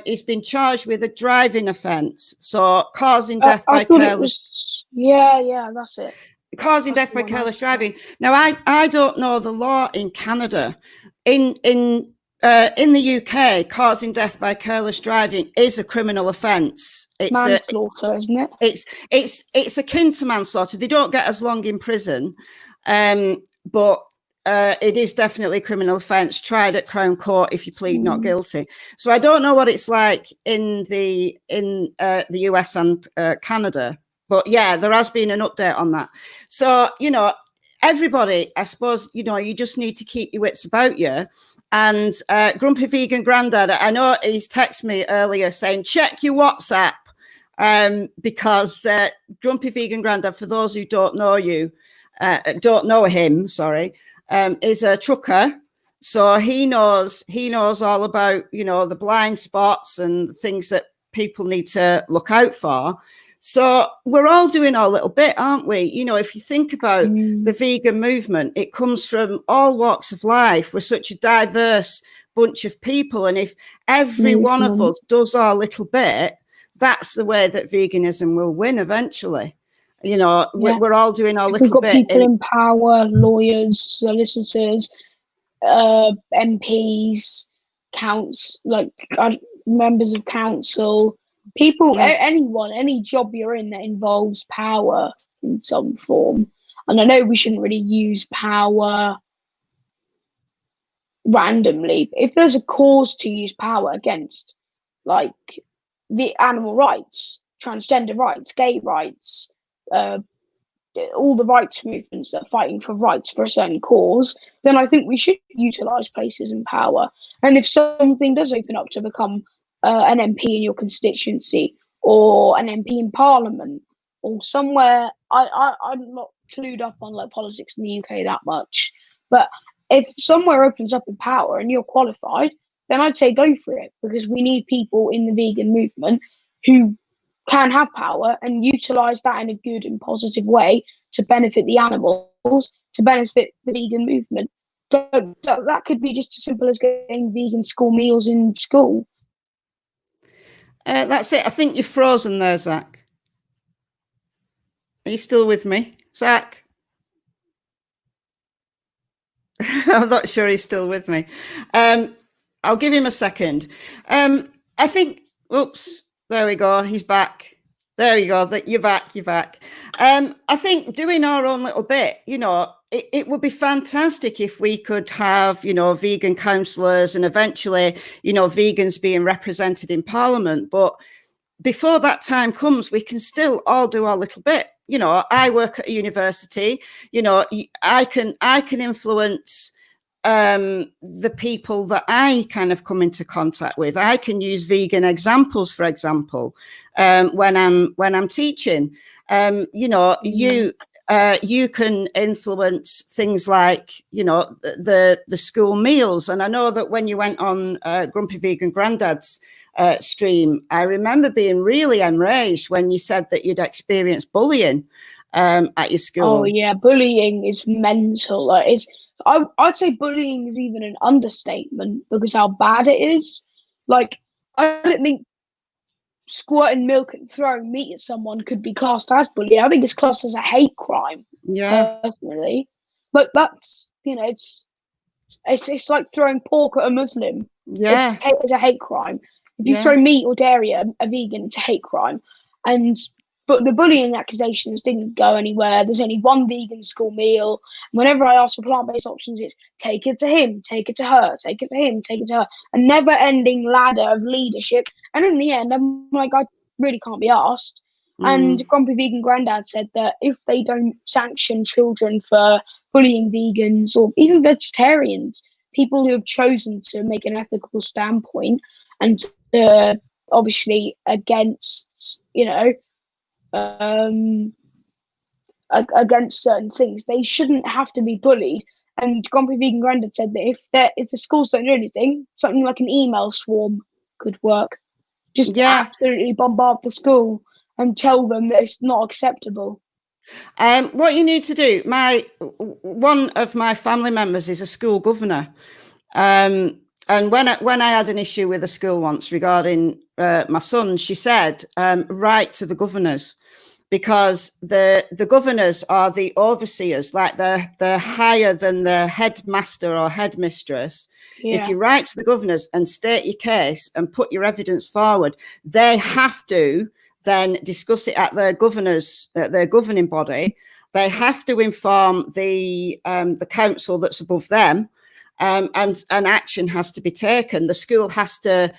He's been charged with a driving offence, so causing death by careless. That's it. Causing death by careless driving. Now, I don't know the law in Canada. In the UK, causing death by careless driving is a criminal offence. It's manslaughter, isn't it? It's akin to manslaughter. They don't get as long in prison. But it is definitely a criminal offence, tried at Crown Court if you plead not guilty. So I don't know what it's like in the US and Canada, but there has been an update on that. So everybody, I suppose, you just need to keep your wits about you. And Grumpy Vegan Grandad, I know he's texted me earlier saying check your WhatsApp, because Grumpy Vegan Grandad, for those who don't know him, is a trucker, so he knows all about the blind spots and things that people need to look out for. So we're all doing our little bit, aren't we? If you think about the vegan movement, it comes from all walks of life. We're such a diverse bunch of people, and if every one of us does our little bit, that's the way that veganism will win eventually. We're all doing our little bit. We've got people in power, lawyers, solicitors, MPs, members of council, people, anyone, any job you're in that involves power in some form. And I know we shouldn't really use power randomly. But if there's a cause to use power against, like the animal rights, transgender rights, gay rights, all the rights movements that are fighting for rights for a certain cause, then I think we should utilise places in power. And if something does open up to become an MP in your constituency, or an MP in Parliament, or somewhere, I'm not clued up on politics in the UK that much, but if somewhere opens up in power and you're qualified, then I'd say go for it, because we need people in the vegan movement who can have power and utilize that in a good and positive way to benefit the animals, to benefit the vegan movement. So that could be just as simple as getting vegan school meals in school. That's it. I think you're frozen there, Zach. Are you still with me, Zach? I'm not sure he's still with me. I'll give him a second. I think, oops, there we go. He's back. There you go. That you're back. You're back. I think doing our own little bit, it would be fantastic if we could have, vegan councillors and eventually, vegans being represented in Parliament. But before that time comes, we can still all do our little bit. I work at a university. I can influence the people that I kind of come into contact with. I can use vegan examples, for example, when I'm teaching. You can influence things like the school meals. And I know that when you went on Grumpy Vegan Grandad's stream, I remember being really enraged when you said that you'd experienced bullying at your school. Oh yeah, bullying is mental. I'd say bullying is even an understatement because how bad it is. Like, I don't think squirting milk and throwing meat at someone could be classed as bullying. I think it's classed as a hate crime, personally. But that's, it's like throwing pork at a Muslim. Yeah. It's a hate crime. If you throw meat or dairy at a vegan, it's a hate crime. But the bullying accusations didn't go anywhere. There's only one vegan school meal. Whenever I ask for plant-based options, it's take it to him, take it to her, take it to him, take it to her. A never-ending ladder of leadership. And in the end, I'm like, I really can't be asked. And Grumpy Vegan Grandad said that if they don't sanction children for bullying vegans or even vegetarians, people who have chosen to make an ethical standpoint and to obviously against, against certain things, they shouldn't have to be bullied. And Grumpy Vegan Grandad said that if the schools don't do anything, something like an email swarm could work. Just absolutely bombard the school and tell them that it's not acceptable. What you need to do, one of my family members is a school governor. And when I had an issue with a school once regarding my son, she said, write to the governors, because the governors are the overseers, like they're higher than the headmaster or headmistress. Yeah. If you write to the governors and state your case and put your evidence forward, they have to then discuss it at their governing body. They have to inform the council that's above them. And action has to be taken. The school has to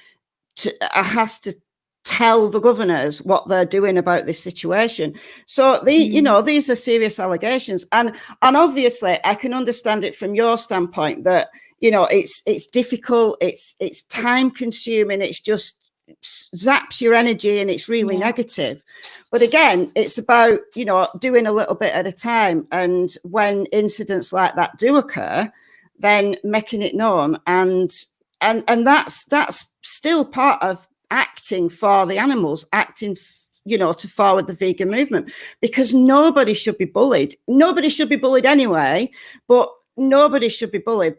tell the governors what they're doing about this situation. So these are serious allegations, and obviously I can understand it from your standpoint that it's difficult, it's time consuming, it's just zaps your energy, and it's really negative. But again, it's about doing a little bit at a time, and when incidents like that do occur, then making it known, and that's still part of acting for the animals, acting to forward the vegan movement, because nobody should be bullied. Nobody should be bullied anyway, but nobody should be bullied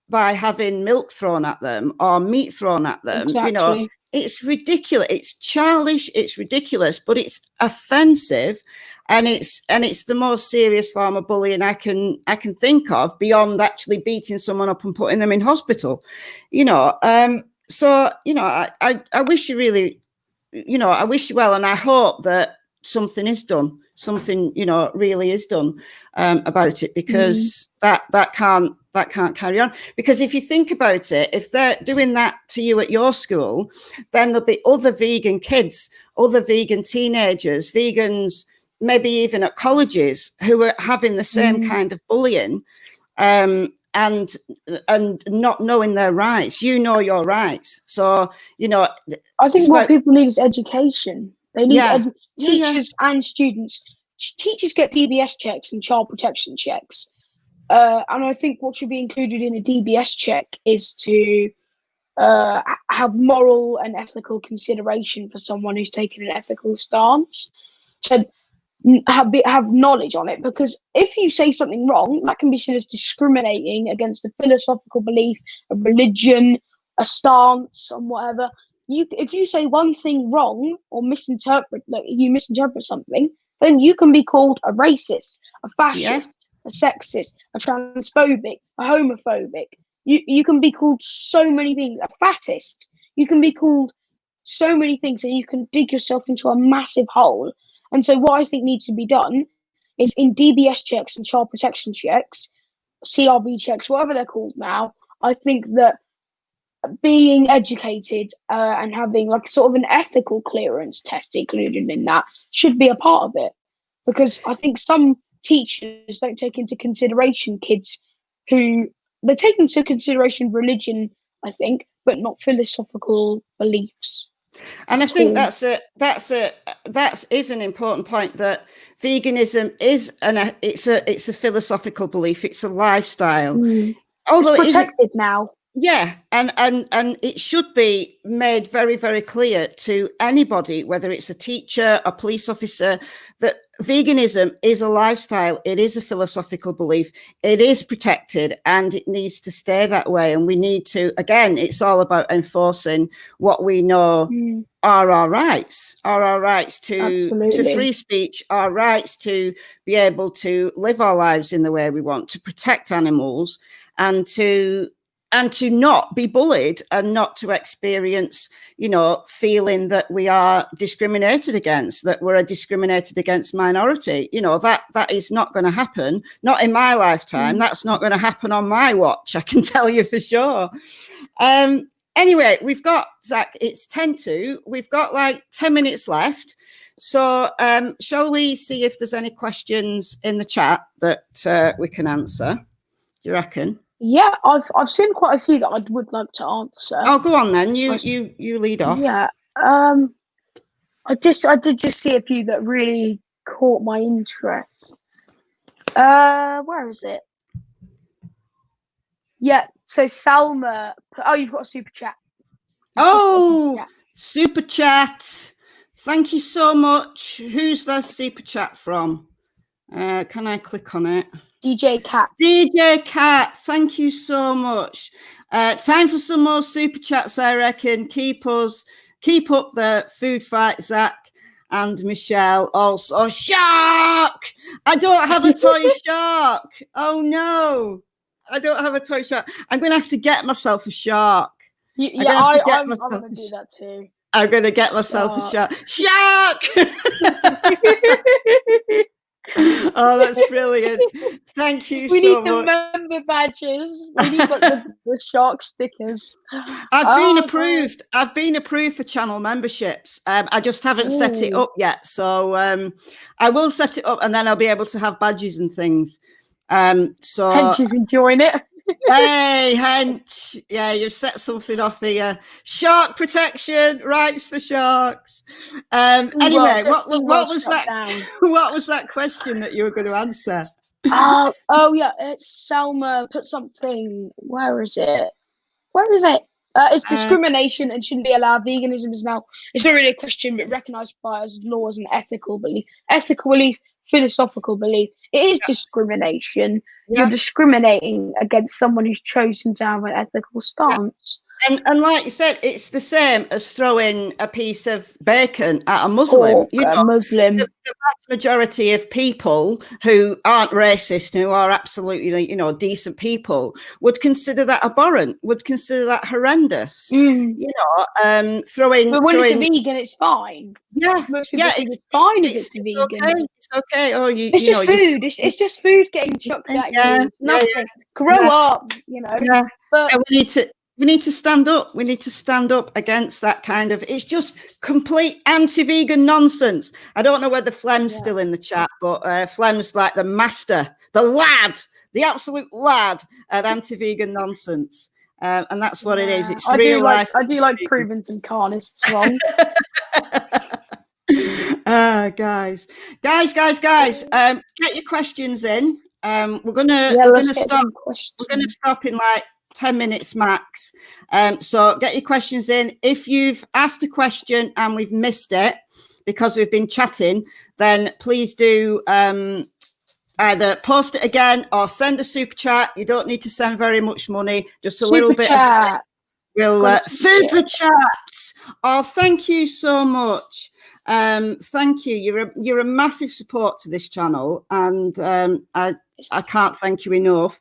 by having milk thrown at them or meat thrown at them. Exactly. It's ridiculous, it's childish, it's ridiculous, but it's offensive, and it's the most serious form of bullying I can think of, beyond actually beating someone up and putting them in hospital. So I wish you really, I wish you well, and I hope that something is done, something really is done about it, because that can't carry on. Because if you think about it, if they're doing that to you at your school, then there'll be other vegan kids, other vegan teenagers, vegans, maybe even at colleges, who are having the same kind of bullying, and not knowing their rights. Your rights. So I think what people need is education. They need teachers and students. Teachers get DBS checks and child protection checks. And I think what should be included in a DBS check is to have moral and ethical consideration for someone who's taken an ethical stance. So have knowledge on it, because if you say something wrong, that can be seen as discriminating against a philosophical belief, a religion, a stance, and whatever. If you say one thing wrong or misinterpret something, then you can be called a racist, a fascist, a sexist, a transphobic, a homophobic. You can be called so many things. A fattist. You can be called so many things, and you can dig yourself into a massive hole. And so what I think needs to be done is in DBS checks and child protection checks, CRB checks, whatever they're called now, I think that being educated and having like sort of an ethical clearance test included in that should be a part of it. Because I think some teachers don't take into consideration kids who, they take into consideration religion, I think, but not philosophical beliefs. And I think that is an important point, that veganism is it's a philosophical belief. It's a lifestyle. Although it's protected now. Yeah, and it should be made very, very clear to anybody, whether it's a teacher, a police officer, that veganism is a lifestyle. It is a philosophical belief. It is protected, and it needs to stay that way. And we need to, again, it's all about enforcing what we know are our rights to free speech, our rights to be able to live our lives in the way we want, to protect animals, and to not be bullied, and not to experience, feeling that we are discriminated against, that we're a discriminated against minority. That is not going to happen. Not in my lifetime. That's not going to happen on my watch. I can tell you for sure. Anyway, we've got, Zach, it's 10:02. We've got like 10 minutes left. So shall we see if there's any questions in the chat that we can answer? Do you reckon? Yeah, I've seen quite a few that I would like to answer. Oh, go on then. You lead off. Yeah. I did just see a few that really caught my interest. Where is it? Yeah. So Salma. Oh, you've got a super chat. Super chat. Thank you so much. Who's the super chat from? Can I click on it? DJ Cat. DJ Cat, thank you so much. Time for some more super chats, I reckon. Keep up the food fight, Zach and Michelle. Also, shark! I don't have a toy shark. Oh no, I don't have a toy shark. I'm going to have to get myself a shark. I'm going to do that too. I'm going to get myself a shark. Shark! Oh, that's brilliant. Thank you so much. We need the member badges. We need the shark stickers. I've been approved. I've been approved for channel memberships. I just haven't set it up yet. So I will set it up, and then I'll be able to have badges and things. So Hench is enjoying it. Hey, Hench. Yeah, you've set something off here. Shark protection, rights for sharks. Anyway, what was that? What was that question that you were going to answer? Oh yeah, it's Selma put something. Where is it? It's discrimination and shouldn't be allowed. Veganism is now, it's not really a question, but recognised by as law as an ethical belief, philosophical belief. It is discrimination. Yeah. You're discriminating against someone who's chosen to have an ethical stance. And like you said, it's the same as throwing a piece of bacon at a Muslim. Muslim. The vast majority of people who aren't racist, who are absolutely, decent people, would consider that abhorrent, would consider that horrendous. Throwing. But when it's a vegan, it's fine. Yeah, it's fine if it's a vegan. It's okay. Oh, it's just food. It's just food getting chucked at you. It's nothing. Grow up, Yeah. But we need to stand up. We need to stand up against that kind of, it's just complete anti-vegan nonsense. I don't know whether Flem's still in the chat, but Flem's like the master, the lad, the absolute lad at anti-vegan nonsense. And that's what it is. It's real life. I do like proving some carnists wrong. Guys, get your questions in. We're gonna stop in like 10 minutes max. So get your questions in. If you've asked a question and we've missed it because we've been chatting, then please do either post it again or send a super chat. You don't need to send very much money, just a little bit. We'll super chat. Oh, thank you so much. Thank you. You're a massive support to this channel, and I can't thank you enough.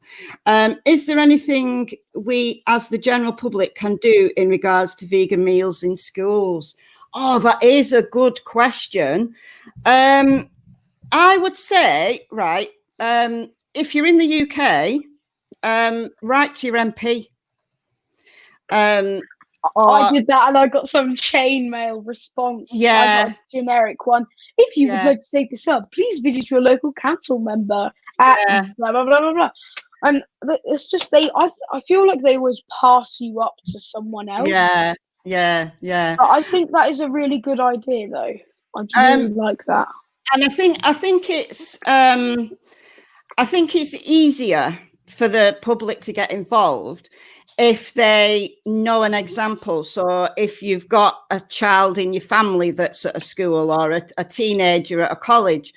Is there anything we, as the general public, can do in regards to vegan meals in schools? Oh, that is a good question. I would say, right, if you're in the UK, write to your MP. I did that and I got some chainmail response. Yeah. I got a generic one. If you would Yeah. like to take this up, please visit your local council member at Yeah. blah, blah, blah, blah, blah. And it's just I feel like they always pass you up to someone else. Yeah. But I think that is a really good idea, though. I really like that. And I think it's easier for the public to get involved if they know an example. So if you've got a child in your family that's at a school, or a teenager at a college,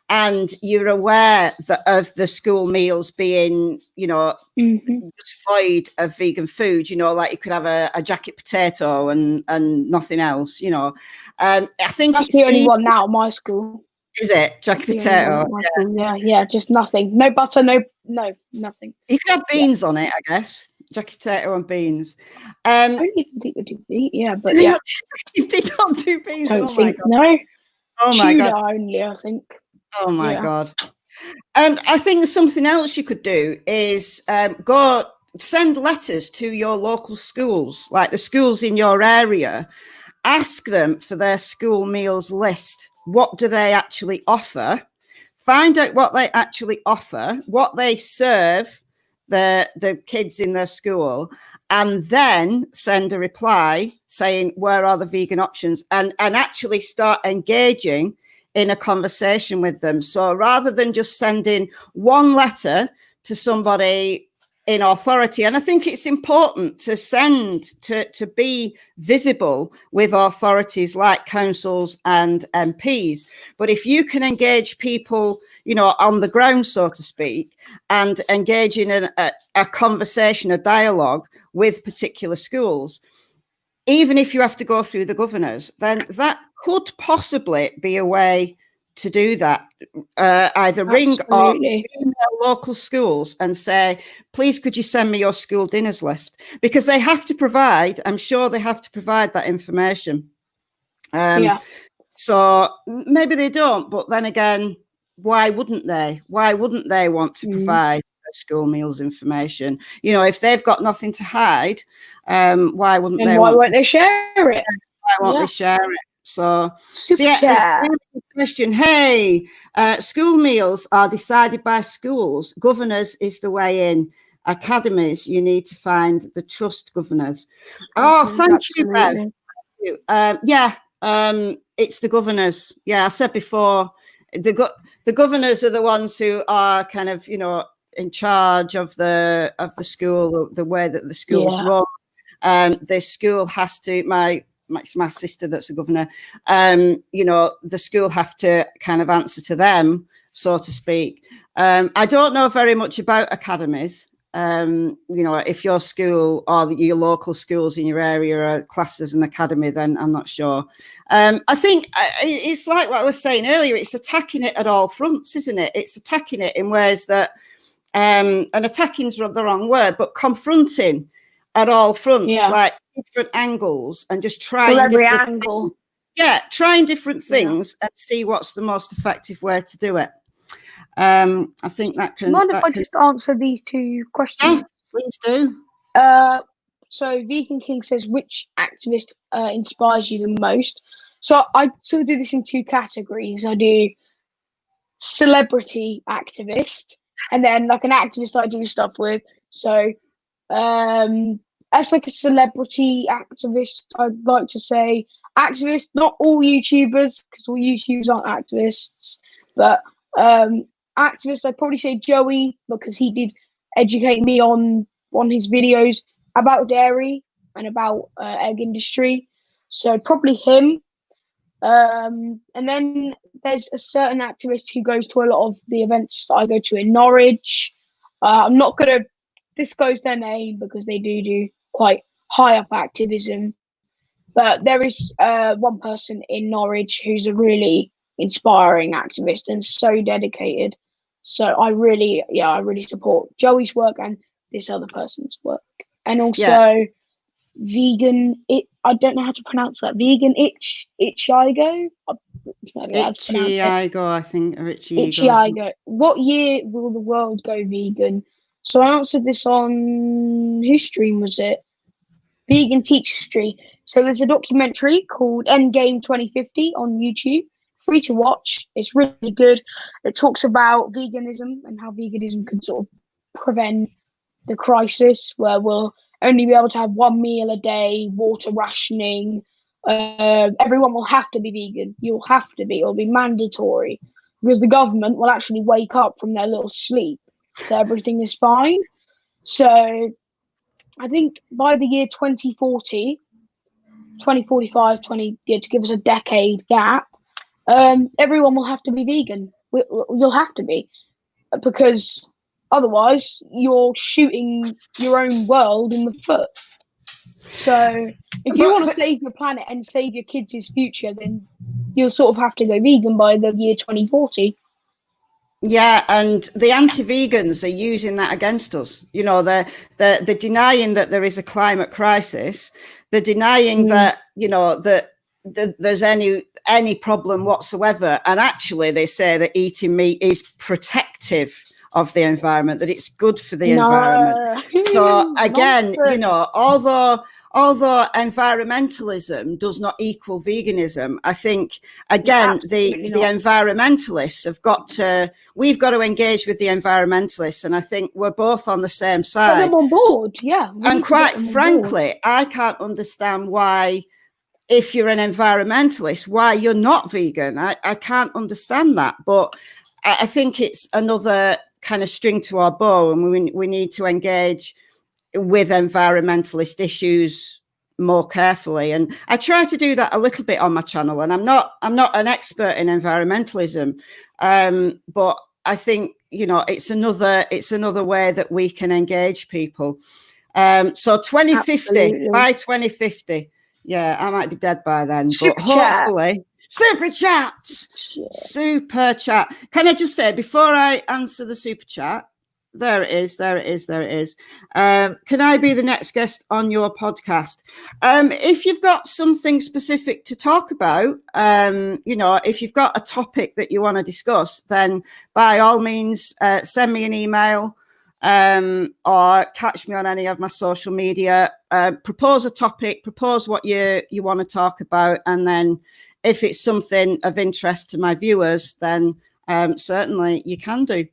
and you're aware of the school meals being, just void of vegan food, like you could have a jacket potato and nothing else, I think that's the only one now at my school. Is it jacket potato? Yeah, just nothing. No butter, no, nothing. You could have beans on it, I guess. Jacket potato and beans. I don't even think they do beans. Yeah, but yeah, they don't do beans. Don't think no. Oh my god! Only, I think. Oh my god! I think something else you could do is go send letters to your local schools, like the schools in your area. Ask them for their school meals list. What do they actually offer? Find out what they actually offer, what they serve the kids in their school, and then send a reply saying, where are the vegan options? And actually start engaging in a conversation with them. So rather than just sending one letter to somebody in authority, and I think it's important to to be visible with authorities like councils and MPs. But if you can engage people, on the ground, so to speak, and engage in a conversation, a dialogue with particular schools, even if you have to go through the governors, then that could possibly be a way to do that. Either ring or email local schools and say, please, could you send me your school dinners list? Because they have to provide, I'm sure they have to provide that information. So maybe they don't, but then again, why wouldn't they? Why wouldn't they want to provide school meals information? If they've got nothing to hide, why wouldn't they? Why won't they share it? Why won't they share it? So yeah, it's a really good question. Hey, school meals are decided by schools. Governors is the way in. Academies, you need to find the trust governors. Oh, thank you, Bev. Thank you. It's the governors. Yeah, I said before, the governors are the ones who are kind of, in charge of the school, the way that the school's run. The school has to, my sister that's a governor, the school have to kind of answer to them, so to speak. I don't know very much about academies. If your school or your local schools in your area are classed as an academy, then I'm not sure. I think it's like what I was saying earlier, it's attacking it at all fronts, isn't it? It's attacking it in ways that, and attacking's the wrong word, but confronting at all fronts, like different angles, and just trying every angle. Trying different things and see what's the most effective way to do it. I think that can. Do you mind if I just answer these two questions? Yeah, please do. So Vegan King says, which activist inspires you the most? So I sort of do this in two categories. I do celebrity activist, and then like an activist I do stuff with. So as like a celebrity activist, I'd like to say activist, not all YouTubers, because all YouTubers aren't activists, but activist, I'd probably say Joey, because he did educate me on his videos about dairy and about egg industry. So probably him. And then there's a certain activist who goes to a lot of the events that I go to in Norwich. I'm not going to disclose their name because they do quite high up activism. But there is one person in Norwich who's a really inspiring activist and so dedicated. So I really support Joey's work and this other person's work. And also vegan, I don't know how to pronounce that. Vegan Itchigo? Itchigo, I think, or Itchigo. What year will the world go vegan? So I answered this on, whose stream was it? Vegan Teacher Stream. So there's a documentary called Endgame 2050 on YouTube. Free to watch. It's really good. It talks about veganism and how veganism can sort of prevent the crisis where we'll only be able to have one meal a day, water rationing. Everyone will have to be vegan. You'll have to be. It'll be mandatory because the government will actually wake up from their little sleep that everything is fine. So I think by the year 2040, 2045, to give us a decade gap, everyone will have to be vegan. You'll have to be, because otherwise you're shooting your own world in the foot. So if you want to save your planet and save your kids' future, then you'll sort of have to go vegan by the year 2040. Yeah, and the anti-vegans are using that against us. You know, they're denying that there is a climate crisis. They're denying that, you know, that there's any problem whatsoever. And actually, they say that eating meat is protective of the environment, that it's good for the environment. So again, you know, although environmentalism does not equal veganism, I think, again, the environmentalists we've got to engage with the environmentalists. And I think we're both on the same side. Get them on board, yeah. And quite frankly, I can't understand why, if you're an environmentalist, why you're not vegan. I can't understand that. But I think it's another kind of string to our bow, and we need to engage with environmentalist issues more carefully. And I try to do that a little bit on my channel, and I'm not an expert in environmentalism, but I think, you know, it's another way that we can engage people. So 2050, Absolutely. by 2050, yeah, I might be dead by then, but hopefully. Super chat. Super chat. Can I just say, before I answer the super chat, there it is. Can I be the next guest on your podcast? If you've got something specific to talk about, you know, if you've got a topic that you want to discuss, then by all means, send me an email or catch me on any of my social media. Propose a topic, propose what you want to talk about, and then if it's something of interest to my viewers, then certainly you can do.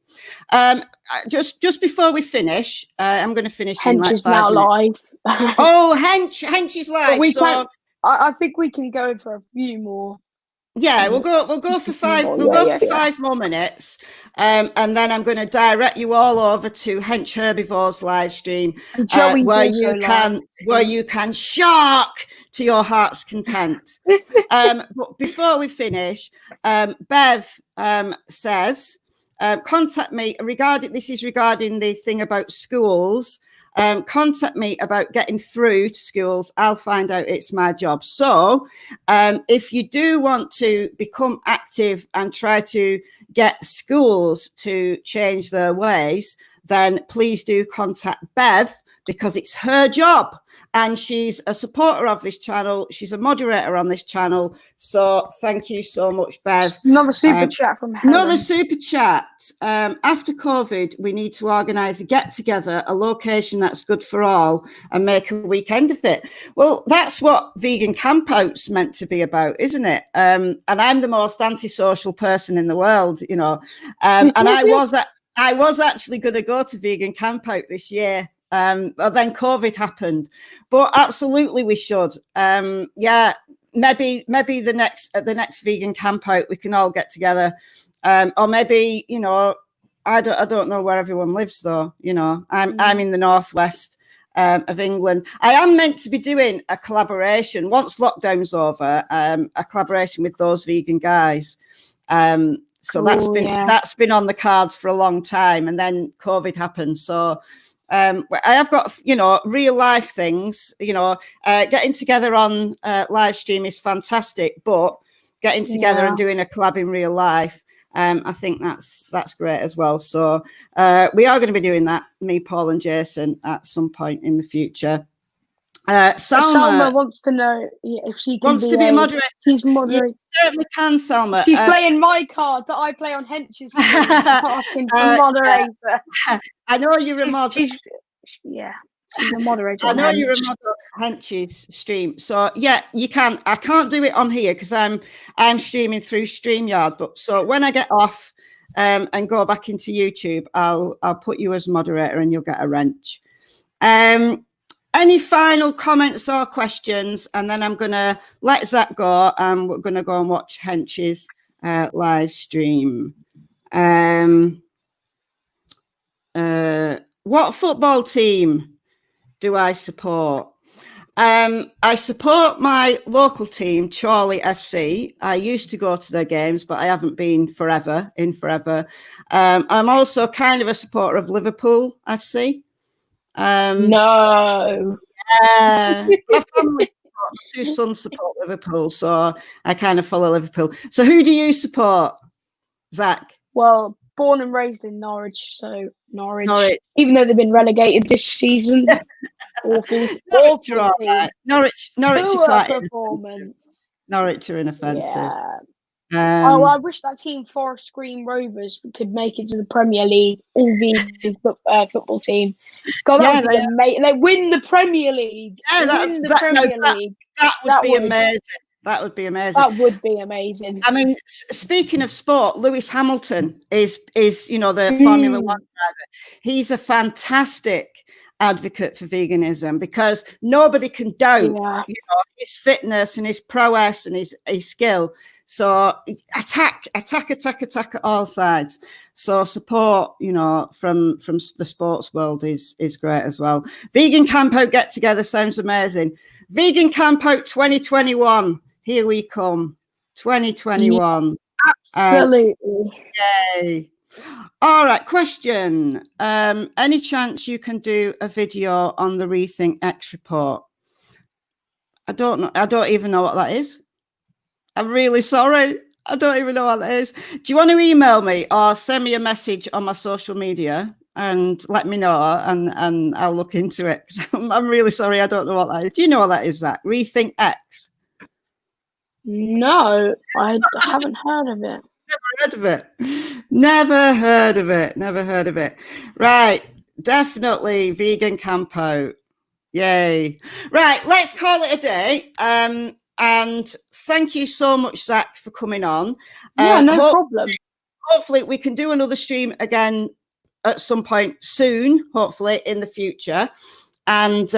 Just before we finish, I'm going to finish. Hench is now live. Oh, Hench is live. I think we can go for a few more. Yeah, we'll go for five. We'll go for 5 more minutes, and then I'm going to direct you all over to Hench Herbivore's live stream, where you can shark to your heart's content. But before we finish, Bev says, contact me regarding the thing about schools. Contact me about getting through to schools. I'll find out. It's my job. So if you do want to become active and try to get schools to change their ways, then please do contact Bev, because it's her job. And she's a supporter of this channel. She's a moderator on this channel. So thank you so much, Bev. Another super chat from Helen. Another super chat. After COVID, we need to organise a get-together, a location that's good for all, and make a weekend of it. Well, that's what vegan campout's meant to be about, isn't it? And I'm the most antisocial person in the world, you know. And I was actually going to go to vegan campout this year. But then COVID happened, but absolutely we should. Yeah, maybe the next vegan camp out we can all get together, or maybe, you know, I don't know where everyone lives though. You know, I'm in the northwest of England. I am meant to be doing a collaboration once lockdown's over, a collaboration with those vegan guys. So that's been on the cards for a long time, and then COVID happened. So I have got, you know, real life things, you know, getting together on live stream is fantastic, but getting together and doing a collab in real life, I think that's great as well. So we are going to be doing that, me, Paul and Jason, at some point in the future. Salma wants to know if she can wants to be a moderator. She's moderator. You certainly can, Salma. She's playing my card that I play on Hench's stream. Asking for moderator. I know you're a moderator. She's a moderator. I know you're a moderator on Hench's stream. So yeah, you can. I can't do it on here because I'm streaming through StreamYard. But so when I get off and go back into YouTube, I'll put you as moderator and you'll get a wrench. Any final comments or questions? And then I'm going to let Zach go and we're going to go and watch Hench's live stream. What football team do I support? I support my local team, Chorley FC. I used to go to their games, but I haven't been forever. I'm also kind of a supporter of Liverpool FC. No. My family, two sons support Liverpool, so I kind of follow Liverpool. So who do you support, Zach? Well, born and raised in Norwich, so Norwich. Even though they've been relegated this season. Awful. Norwich performance. Norwich are inoffensive. Yeah. I wish that team, Forest Green Rovers, could make it to the Premier League. All vegan football team. God, that would be amazing. They win the Premier League. That would be amazing. That would be amazing. That would be amazing. I mean, speaking of sport, Lewis Hamilton is the Formula One driver. He's a fantastic advocate for veganism because nobody can doubt his fitness and his prowess and his skill. So attack at all sides. So support, from the sports world is great as well. Vegan Campout get together sounds amazing. Vegan Campout 2021. Here we come. 2021. Absolutely. Yay. All right. Question. Any chance you can do a video on the Rethink X report? I don't know. I don't even know what that is. I'm really sorry. I don't even know what that is. Do you want to email me or send me a message on my social media and let me know and I'll look into it? I'm really sorry. I don't know what that is. Do you know what that is, Zach? Rethink X? No, I haven't heard of it. Never heard of it. Right. Definitely Vegan Campout. Yay. Right. Let's call it a day. And thank you so much, Zach, for coming on. Yeah, no problem. Hopefully we can do another stream again at some point soon, hopefully in the future. And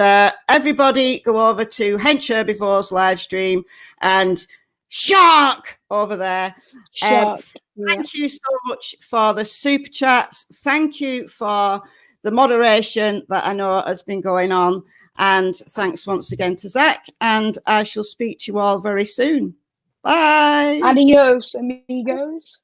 everybody go over to Hench Herbivore's live stream and Shark over there. Thank you so much for the super chats. Thank you for the moderation that I know has been going on. And thanks once again to Zach. And I shall speak to you all very soon. Bye. Adios, amigos.